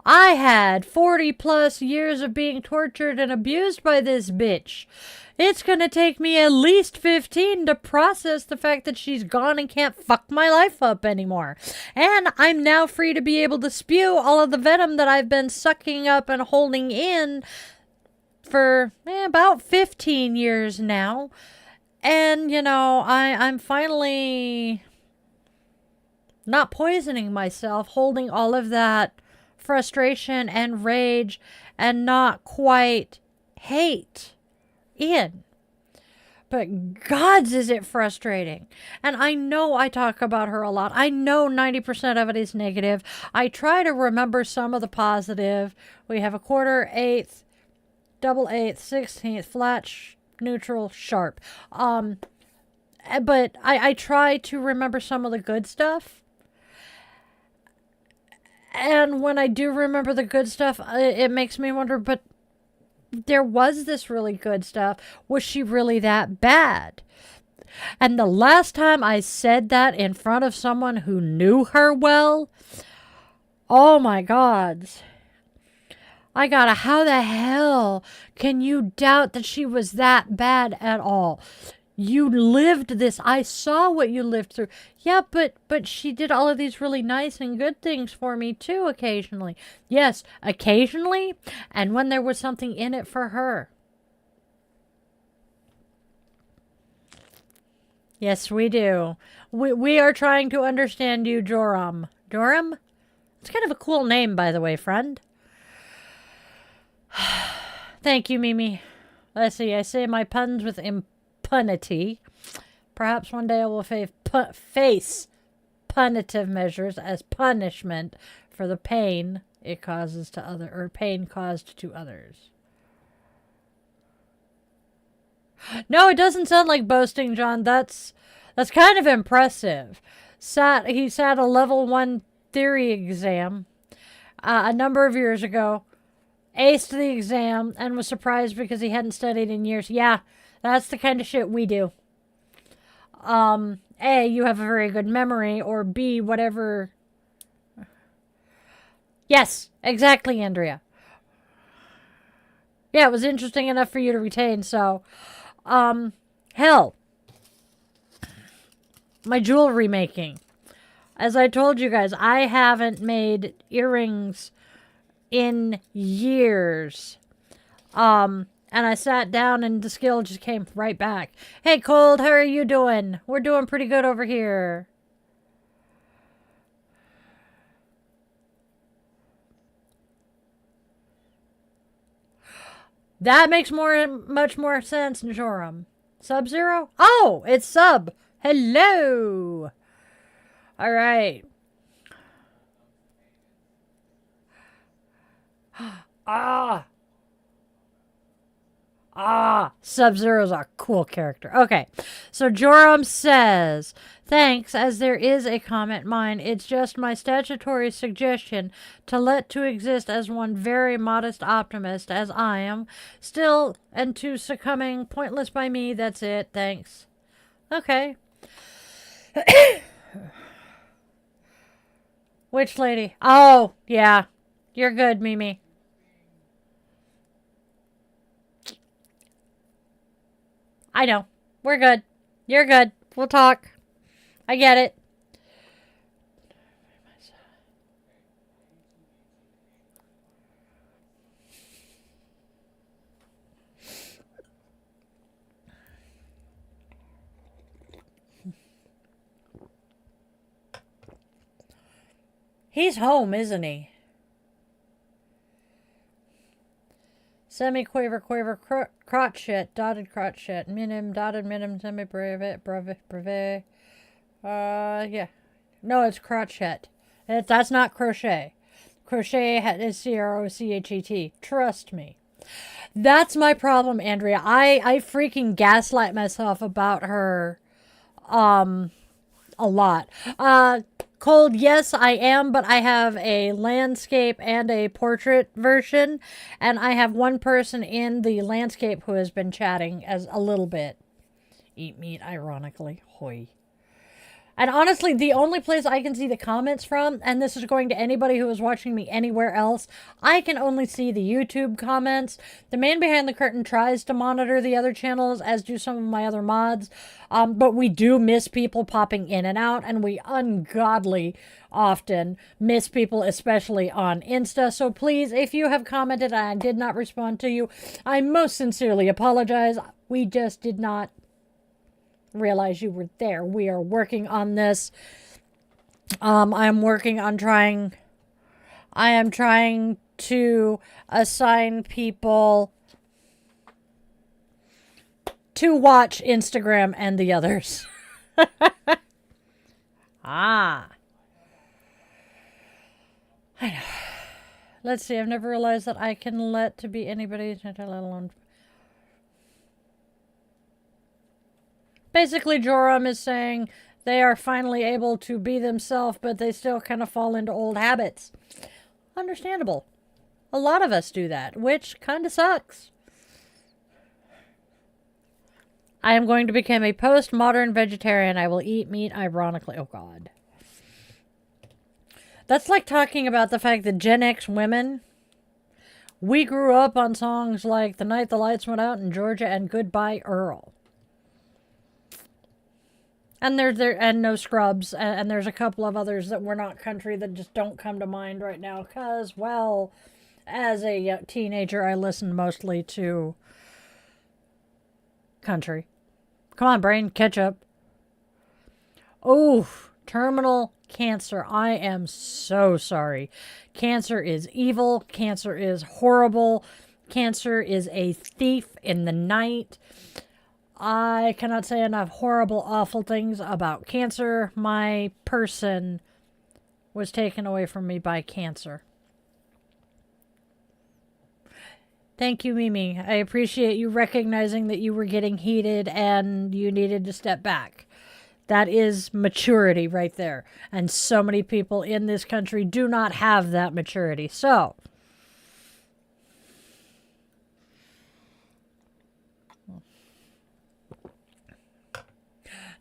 I had 40 plus years of being tortured and abused by this bitch. It's going to take me at least 15 to process the fact that she's gone and can't fuck my life up anymore. And I'm now free to be able to spew all of the venom that I've been sucking up and holding in for about 15 years now. And, I'm finally not poisoning myself, holding all of that frustration and rage and not quite hate in. But God's, is it frustrating. And I know I talk about her a lot. I know 90% of it is negative. I try to remember some of the positive. We have a quarter, eighth, double eighth, 16th, flat, neutral, sharp. But I try to remember some of the good stuff. And when I do remember the good stuff, it makes me wonder, but there was this really good stuff. Was she really that bad? And the last time I said that in front of someone who knew her well, oh my God. I got a, how the hell can you doubt that she was that bad at all? You lived this. I saw what you lived through. Yeah, but she did all of these really nice and good things for me too occasionally. Yes, occasionally, and when there was something in it for her. Yes, we do. We are trying to understand you, Joram. Joram? It's kind of a cool name, by the way, friend. Thank you, Mimi. Let's see, I say my puns with impunity. Perhaps one day I will face punitive measures as punishment for the pain it causes to pain caused to others. No, it doesn't sound like boasting, John. That's kind of impressive. He sat a level 1 theory exam a number of years ago, aced the exam, and was surprised because he hadn't studied in years. Yeah, that's the kind of shit we do. A, you have a very good memory, or B, whatever. Yes, exactly, Andrea. Yeah, it was interesting enough for you to retain, so, hell, my jewelry making. As I told you guys, I haven't made earrings in years. And I sat down and the skill just came right back. Hey, Cold, how are you doing? We're doing pretty good over here. That makes much more sense, Joram. Sub-Zero? Oh, it's Sub. Hello. All right. Sub-Zero's a cool character. Okay, so Joram says, thanks, as there is a comment mine. It's just my statutory suggestion to let to exist as one very modest optimist, as I am, still, and to succumbing pointless by me. That's it. Thanks. Okay. Which lady? Oh, yeah. You're good, Mimi. I know. We're good. You're good. We'll talk. I get it. He's home, isn't he? Semi-quaver, crotch shit, dotted crotch shit, minim, dotted minim, semi-breve, breve. Yeah. No, it's crotchet. That's not crochet. Crochet is C-R-O-C-H-E-T. Trust me. That's my problem, Andrea. I freaking gaslight myself about her, a lot. Cold, yes, I am, but I have a landscape and a portrait version, and I have one person in the landscape who has been chatting as a little bit. Eat meat, ironically. Hoi. And honestly, the only place I can see the comments from, and this is going to anybody who is watching me anywhere else, I can only see the YouTube comments. The man behind the curtain tries to monitor the other channels, as do some of my other mods. But we do miss people popping in and out, and we ungodly often miss people, especially on Insta. So please, if you have commented and I did not respond to you, I most sincerely apologize. We just did not realize you were there. We are working on this. I'm working on I am trying to assign people to watch Instagram and the others. I know. Let's see. I've never realized that I can let to be anybody, let alone. Basically, Joram is saying they are finally able to be themselves, but they still kind of fall into old habits. Understandable. A lot of us do that, which kind of sucks. I am going to become a postmodern vegetarian. I will eat meat, ironically. Oh, God. That's like talking about the fact that Gen X women, we grew up on songs like The Night the Lights Went Out in Georgia and Goodbye Earl. And and No Scrubs, and there's a couple of others that were not country that just don't come to mind right now. Because, well, as a teenager, I listened mostly to country. Come on, brain, catch up. Oh, terminal Cancer, I am so sorry. Cancer is evil. Cancer is horrible. Cancer is a thief in the night. I cannot say enough horrible, awful things about Cancer. My person was taken away from me by Cancer. Thank you, Mimi. I appreciate you recognizing that you were getting heated and you needed to step back. That is maturity right there. And so many people in this country do not have that maturity. So,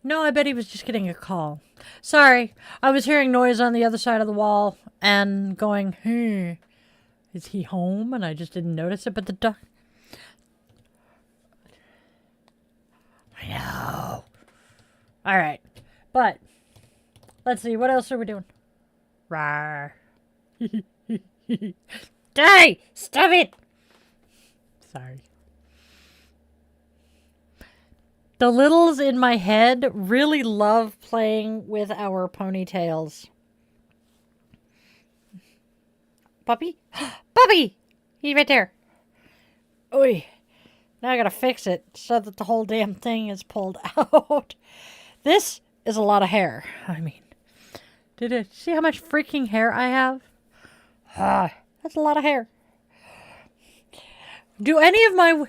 no, I bet he was just getting a call. Sorry, I was hearing noise on the other side of the wall and going, is he home? And I just didn't notice it, but the dog... I know. All right, but let's see. What else are we doing? Rawr. Die! Stop it! Sorry. The littles in my head really love playing with our ponytails. Puppy? Puppy! He's right there. Oi. Now I gotta fix it so that the whole damn thing is pulled out. This is a lot of hair. I mean, did you see how much freaking hair I have? That's a lot of hair. Do any of my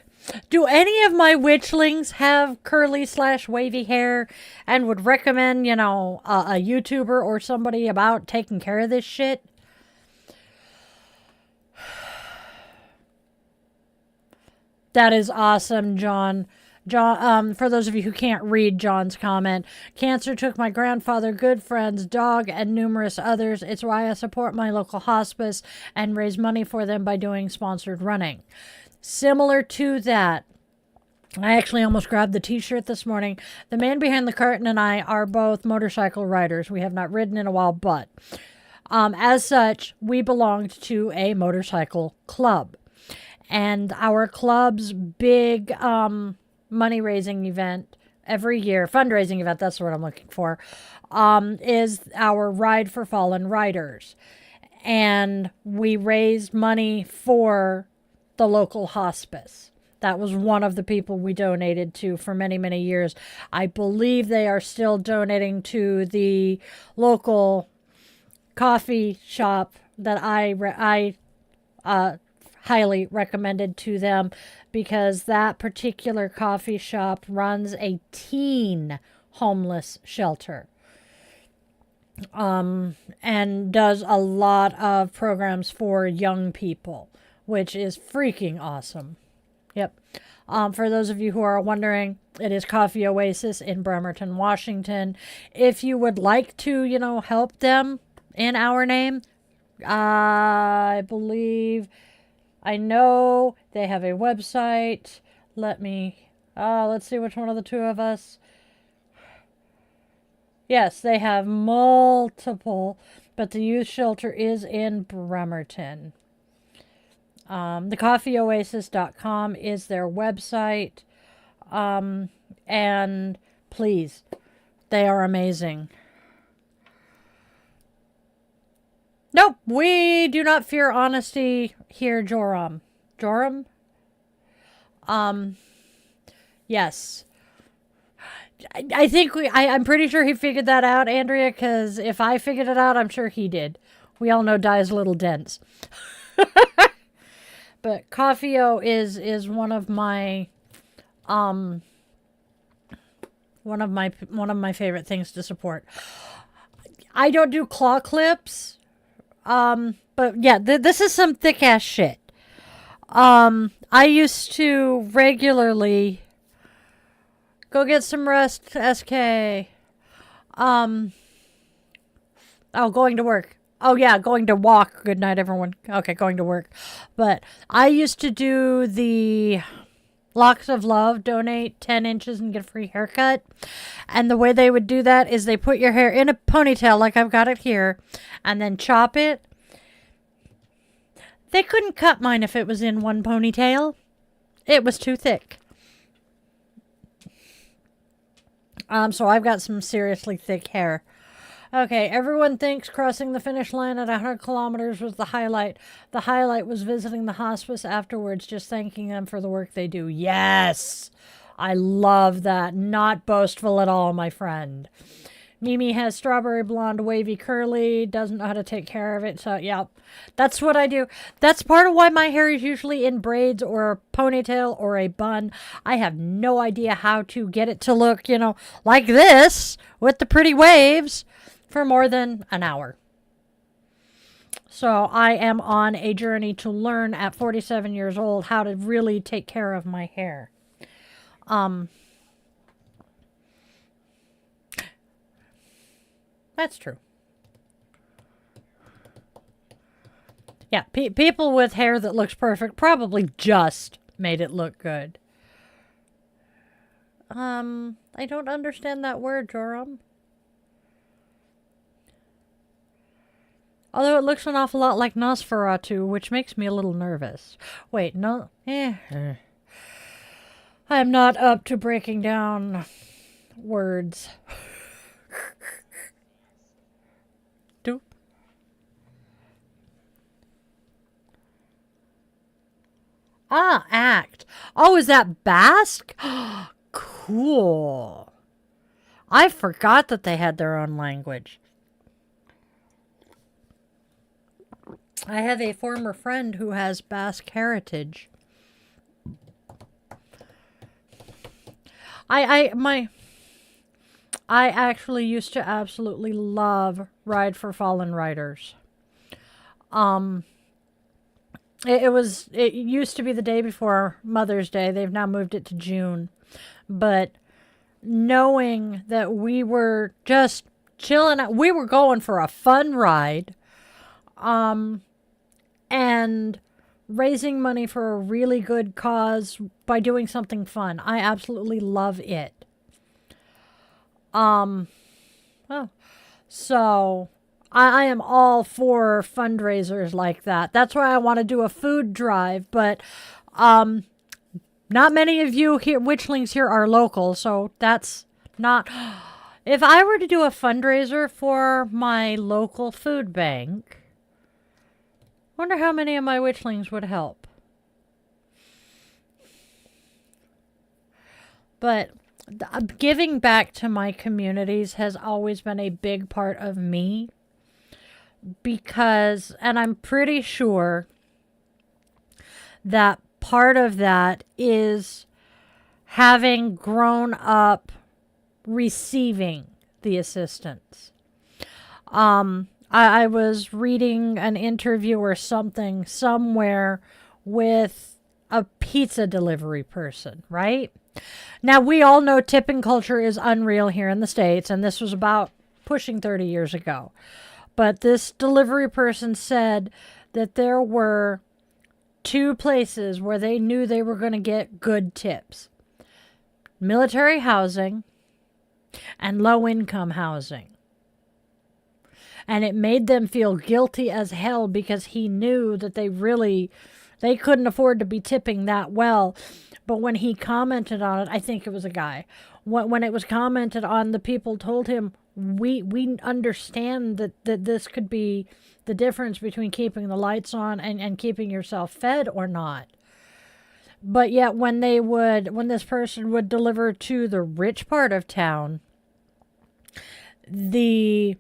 witchlings have curly/wavy hair and would recommend, a YouTuber or somebody about taking care of this shit? That is awesome, John. For those of you who can't read John's comment, Cancer took my grandfather, good friends, dog, and numerous others. It's why I support my local hospice and raise money for them by doing sponsored running. Similar to that, I actually almost grabbed the t-shirt this morning. The man behind the curtain and I are both motorcycle riders. We have not ridden in a while, but as such, we belonged to a motorcycle club. And our club's big money-raising event every year, fundraising event, that's what I'm looking for, is our Ride for Fallen Riders. And we raised money for the local hospice. That was one of the people we donated to for many, many years. I believe they are still donating to the local coffee shop that I highly recommended to them, because that particular coffee shop runs a teen homeless shelter and does a lot of programs for young people, which is freaking awesome. Yep. For those of you who are wondering, it is Coffee Oasis in Bremerton, Washington. If you would like to, help them in our name, I know they have a website. Let's see which one of the two of us. Yes, they have multiple, but the youth shelter is in Bremerton. Thecoffeeoasis.com is their website. And please, they are amazing. Nope, we do not fear honesty here, Joram. Joram? Yes. I think I'm pretty sure he figured that out, Andrea, because if I figured it out, I'm sure he did. We all know Die's little dents. But Coffee-O is one of my favorite things to support. I don't do claw clips. But yeah, this is some thick ass shit. I used to regularly go get some rest, SK. Going to work. Oh yeah, going to walk. Good night, everyone. Okay, going to work. But I used to do the Locks of Love, donate 10 inches and get a free haircut. And the way they would do that is they put your hair in a ponytail like I've got it here and then chop it. They couldn't cut mine if it was in one ponytail. It was too thick. So I've got some seriously thick hair. Okay, everyone thinks crossing the finish line at 100 kilometers was the highlight. The highlight was visiting the hospice afterwards, just thanking them for the work they do. Yes! I love that. Not boastful at all, my friend. Mimi has strawberry blonde, wavy, curly, doesn't know how to take care of it. So, yeah, that's what I do. That's part of why my hair is usually in braids or a ponytail or a bun. I have no idea how to get it to look, like this with the pretty waves for more than an hour. So I am on a journey to learn at 47 years old how to really take care of my hair. That's true. Yeah, people with hair that looks perfect probably just made it look good. I don't understand that word, Joram. Although it looks an awful lot like Nosferatu, which makes me a little nervous. Wait, no. I am not up to breaking down words. Act. Oh, is that Basque? Cool. I forgot that they had their own language. I have a former friend who has Basque heritage. I actually used to absolutely love Ride for Fallen Riders. It used to be the day before Mother's Day. They've now moved it to June. But knowing that we were just chilling out, we were going for a fun ride, and raising money for a really good cause by doing something fun. I absolutely love it. So I am all for fundraisers like that. That's why I want to do a food drive, but not many of you here, Witchlings here, are local, so that's not... If I were to do a fundraiser for my local food bank, wonder how many of my Witchlings would help. But giving back to my communities has always been a big part of me. Because, and I'm pretty sure that part of that is having grown up receiving the assistance. I was reading an interview or something somewhere with a pizza delivery person, right? Now, we all know tipping culture is unreal here in the States, and this was about pushing 30 years ago. But this delivery person said that there were 2 places where they knew they were going to get good tips. Military housing and low-income housing. And it made them feel guilty as hell because he knew that they couldn't afford to be tipping that well. But when he commented on it, I think it was a guy. When it was commented on, the people told him, we understand that this could be the difference between keeping the lights on and keeping yourself fed or not. But yet when this person would deliver to the rich part of town, it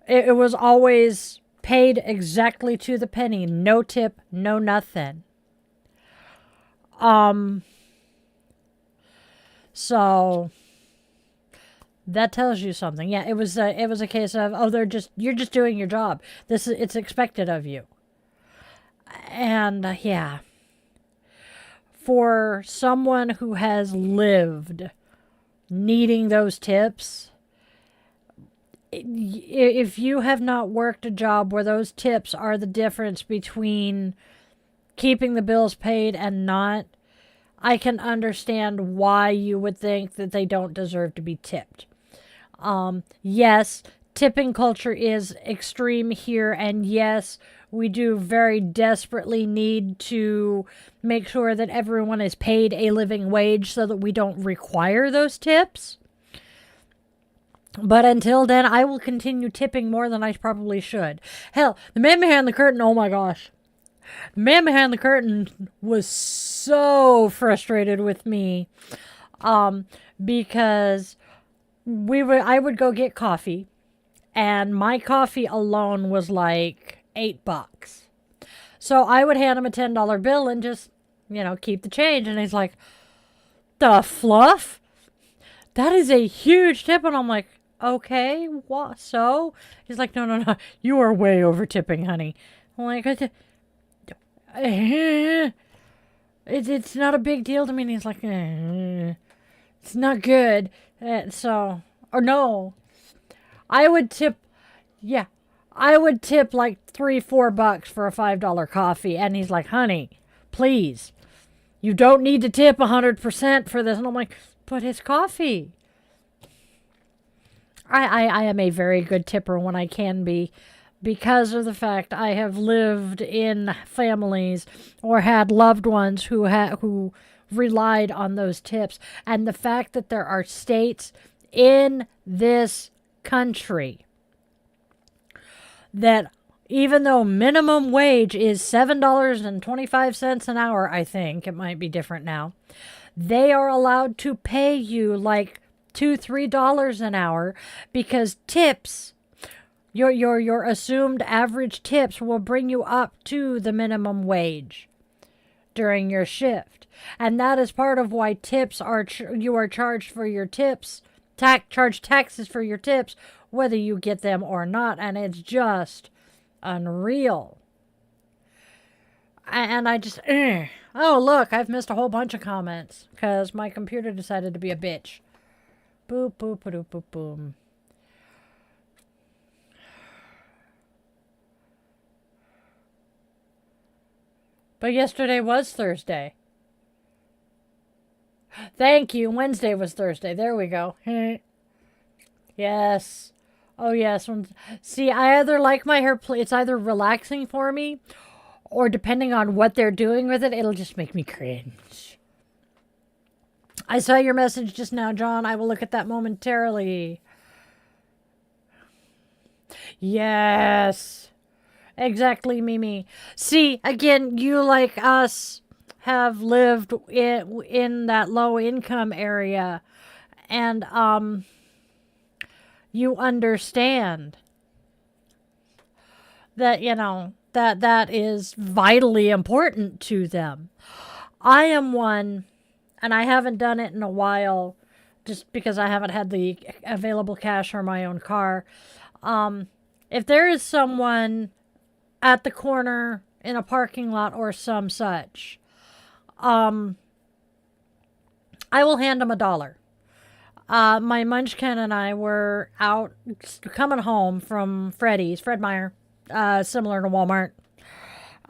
was always paid exactly to the penny. No tip, no nothing. So that tells you something. Yeah, it was a case of, you're just doing your job. It's expected of you. And yeah, for someone who has lived needing those tips, if you have not worked a job where those tips are the difference between keeping the bills paid and not, I can understand why you would think that they don't deserve to be tipped. Yes, tipping culture is extreme here, and yes, we do very desperately need to make sure that everyone is paid a living wage so that we don't require those tips. But until then, I will continue tipping more than I probably should. Hell, the man behind the curtain, oh my gosh. The man behind the curtain was so frustrated with me because I would go get coffee, and my coffee alone was like $8. So I would hand him a $10 bill and just, keep the change. And he's like, the fluff? That is a huge tip. And I'm like, okay, what? So? He's like, no. You are way over tipping, honey. I'm like, it's not a big deal to me. And he's like, it's not good. Or no. I would tip like $3-4 for a $5 coffee. And he's like, honey, please, you don't need to tip 100% for this. And I'm like, but it's coffee. I am a very good tipper when I can be, because of the fact I have lived in families or had loved ones who relied on those tips. And the fact that there are states in this country that, even though minimum wage is $7.25 an hour, I think it might be different now, they are allowed to pay you like $2-3 an hour, because tips, your assumed average tips will bring you up to the minimum wage during your shift. And that is part of why tips you are charged for your tips, charge taxes for your tips, whether you get them or not. And it's just unreal. And I just, oh, look, I've missed a whole bunch of comments because my computer decided to be a bitch. Boop, boop, boop, boop, boom. But yesterday was Thursday. Thank you. Wednesday was Thursday. There we go. Yes. Oh, yes. See, I either like my hair, it's either relaxing for me, or depending on what they're doing with it, it'll just make me cringe. I saw your message just now, John. I will look at that momentarily. Yes. Exactly, Mimi. See, again, you, like us, have lived in that low income area, and you understand that, that is vitally important to them. I am one, and I haven't done it in a while just because I haven't had the available cash or my own car. If there is someone at the corner in a parking lot or some such, I will hand them $1. My munchkin and I were out coming home from Fred Meyer, similar to Walmart.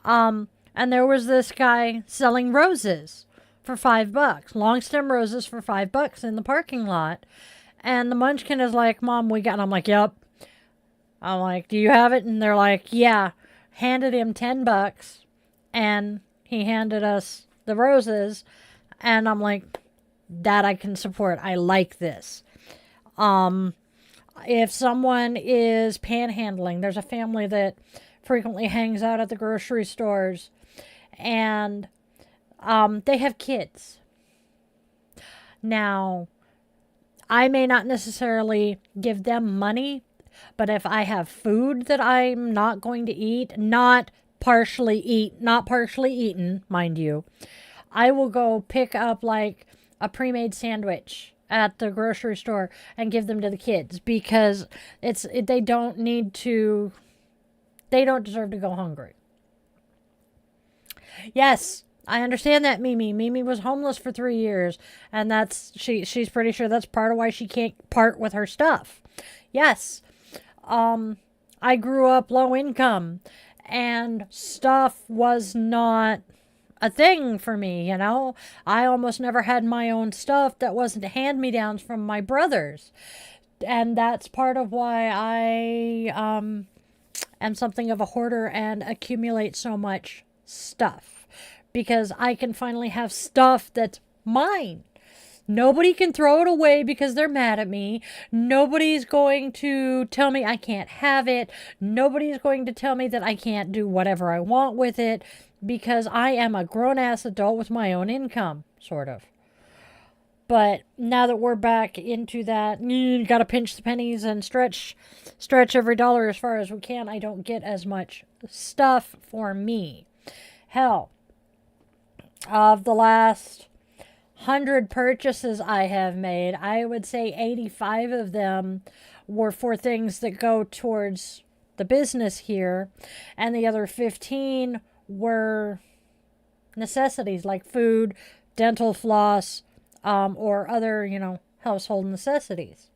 And there was this guy selling roses for $5, long stem roses for $5 in the parking lot. And the munchkin is like, Mom, we got, and I'm like, yep. I'm like, do you have it? And they're like, yeah. Handed him $10, and he handed us the roses. And I'm like, that I can support. I like this. If someone is panhandling, there's a family that frequently hangs out at the grocery stores, and they have kids. Now, I may not necessarily give them money, but if I have food that I'm not going to eat, not partially eaten, mind you, I will go pick up like a pre-made sandwich at the grocery store and give them to the kids, because they don't deserve to go hungry. Yes, I understand that, Mimi. Mimi was homeless for 3 years, and she's pretty sure that's part of why she can't part with her stuff. Yes. I grew up low income, and stuff was not a thing for me, I almost never had my own stuff that wasn't hand-me-downs from my brothers. And that's part of why I am something of a hoarder and accumulate so much stuff, because I can finally have stuff that's mine. Nobody can throw it away because they're mad at me. Nobody's going to tell me I can't have it. Nobody's going to tell me that I can't do whatever I want with it because I am a grown-ass adult with my own income, sort of. But now that we're back into that, gotta pinch the pennies and stretch every dollar as far as we can, I don't get as much stuff for me. Hell, of the last 100 purchases I have made, I would say 85 of them were for things that go towards the business here, and the other 15 were necessities like food, dental floss, or other, household necessities.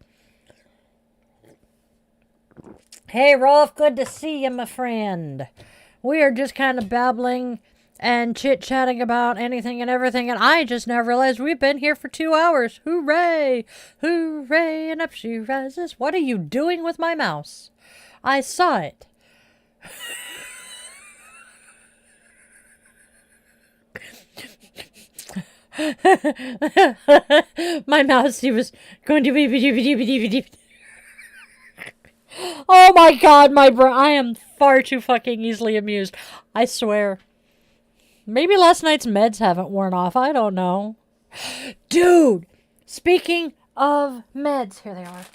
Hey, Rolf, good to see you, my friend. We are just kind of babbling and chit-chatting about anything and everything, and I just now realized we've been here for 2 hours. Hooray! Hooray! And up she rises. What are you doing with my mouse? I saw it. My mouse, he was going to be. Oh my god, my brain. I am far too fucking easily amused. I swear. Maybe last night's meds haven't worn off. I don't know. Dude, speaking of meds, here they are.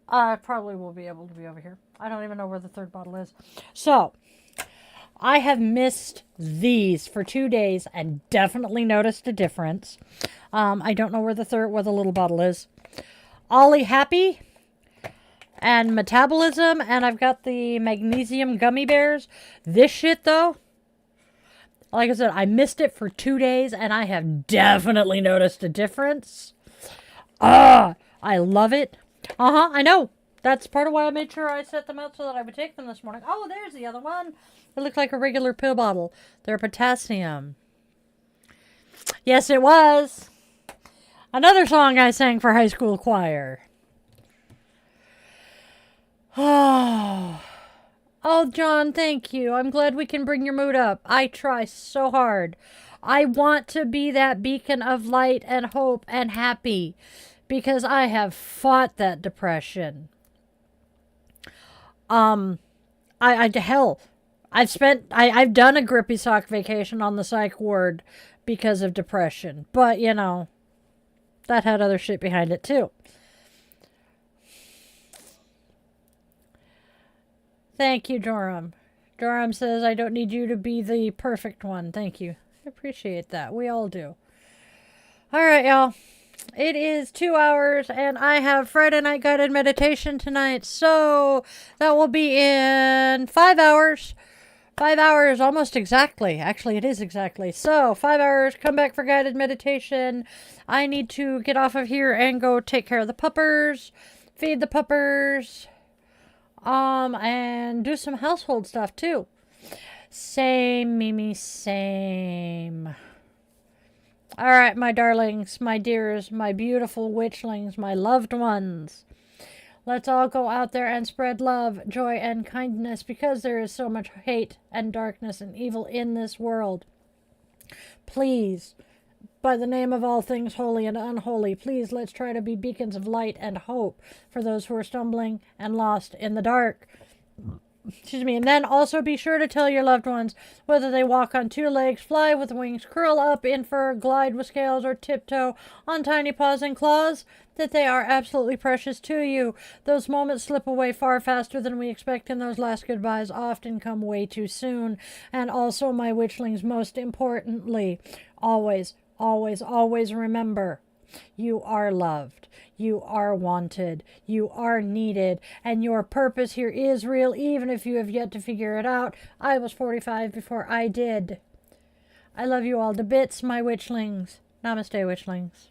I probably will be able to be over here. I don't even know where the third bottle is. So, I have missed these for 2 days and definitely noticed a difference. I don't know where the little bottle is. Ollie Happy and Metabolism, and I've got the Magnesium Gummy Bears. This shit, though, like I said, I missed it for 2 days, and I have definitely noticed a difference. I love it. I know. That's part of why I made sure I set them out so that I would take them this morning. Oh, there's the other one. It looked like a regular pill bottle. They're potassium. Yes, it was. Another song I sang for high school choir. Oh, John, thank you. I'm glad we can bring your mood up. I try so hard. I want to be that beacon of light and hope and happy because I have fought that depression. I've done a grippy sock vacation on the psych ward because of depression, but that had other shit behind it too. Thank you, Joram. Joram says, I don't need you to be the perfect one. Thank you. I appreciate that. We all do. All right, y'all. It is 2 hours, and I have Friday night guided meditation tonight, so that will be in 5 hours. 5 hours, almost exactly. Actually, it is exactly. So, 5 hours, come back for guided meditation. I need to get off of here and go take care of the puppers, feed the puppers, and do some household stuff, too. Same, Mimi, same. All right, my darlings, my dears, my beautiful witchlings, my loved ones. Let's all go out there and spread love, joy, and kindness because there is so much hate and darkness and evil in this world. Please, by the name of all things holy and unholy, please let's try to be beacons of light and hope for those who are stumbling and lost in the dark. Excuse me. And then also be sure to tell your loved ones, whether they walk on 2 legs, fly with wings, curl up in fur, glide with scales, or tiptoe on tiny paws and claws, that they are absolutely precious to you. Those moments slip away far faster than we expect, and those last goodbyes often come way too soon. And also, my witchlings, most importantly, always, always, always remember, you are loved. You are wanted. You are needed. And your purpose here is real, even if you have yet to figure it out. I was 45 before I did. I love you all to bits, my witchlings. Namaste, witchlings.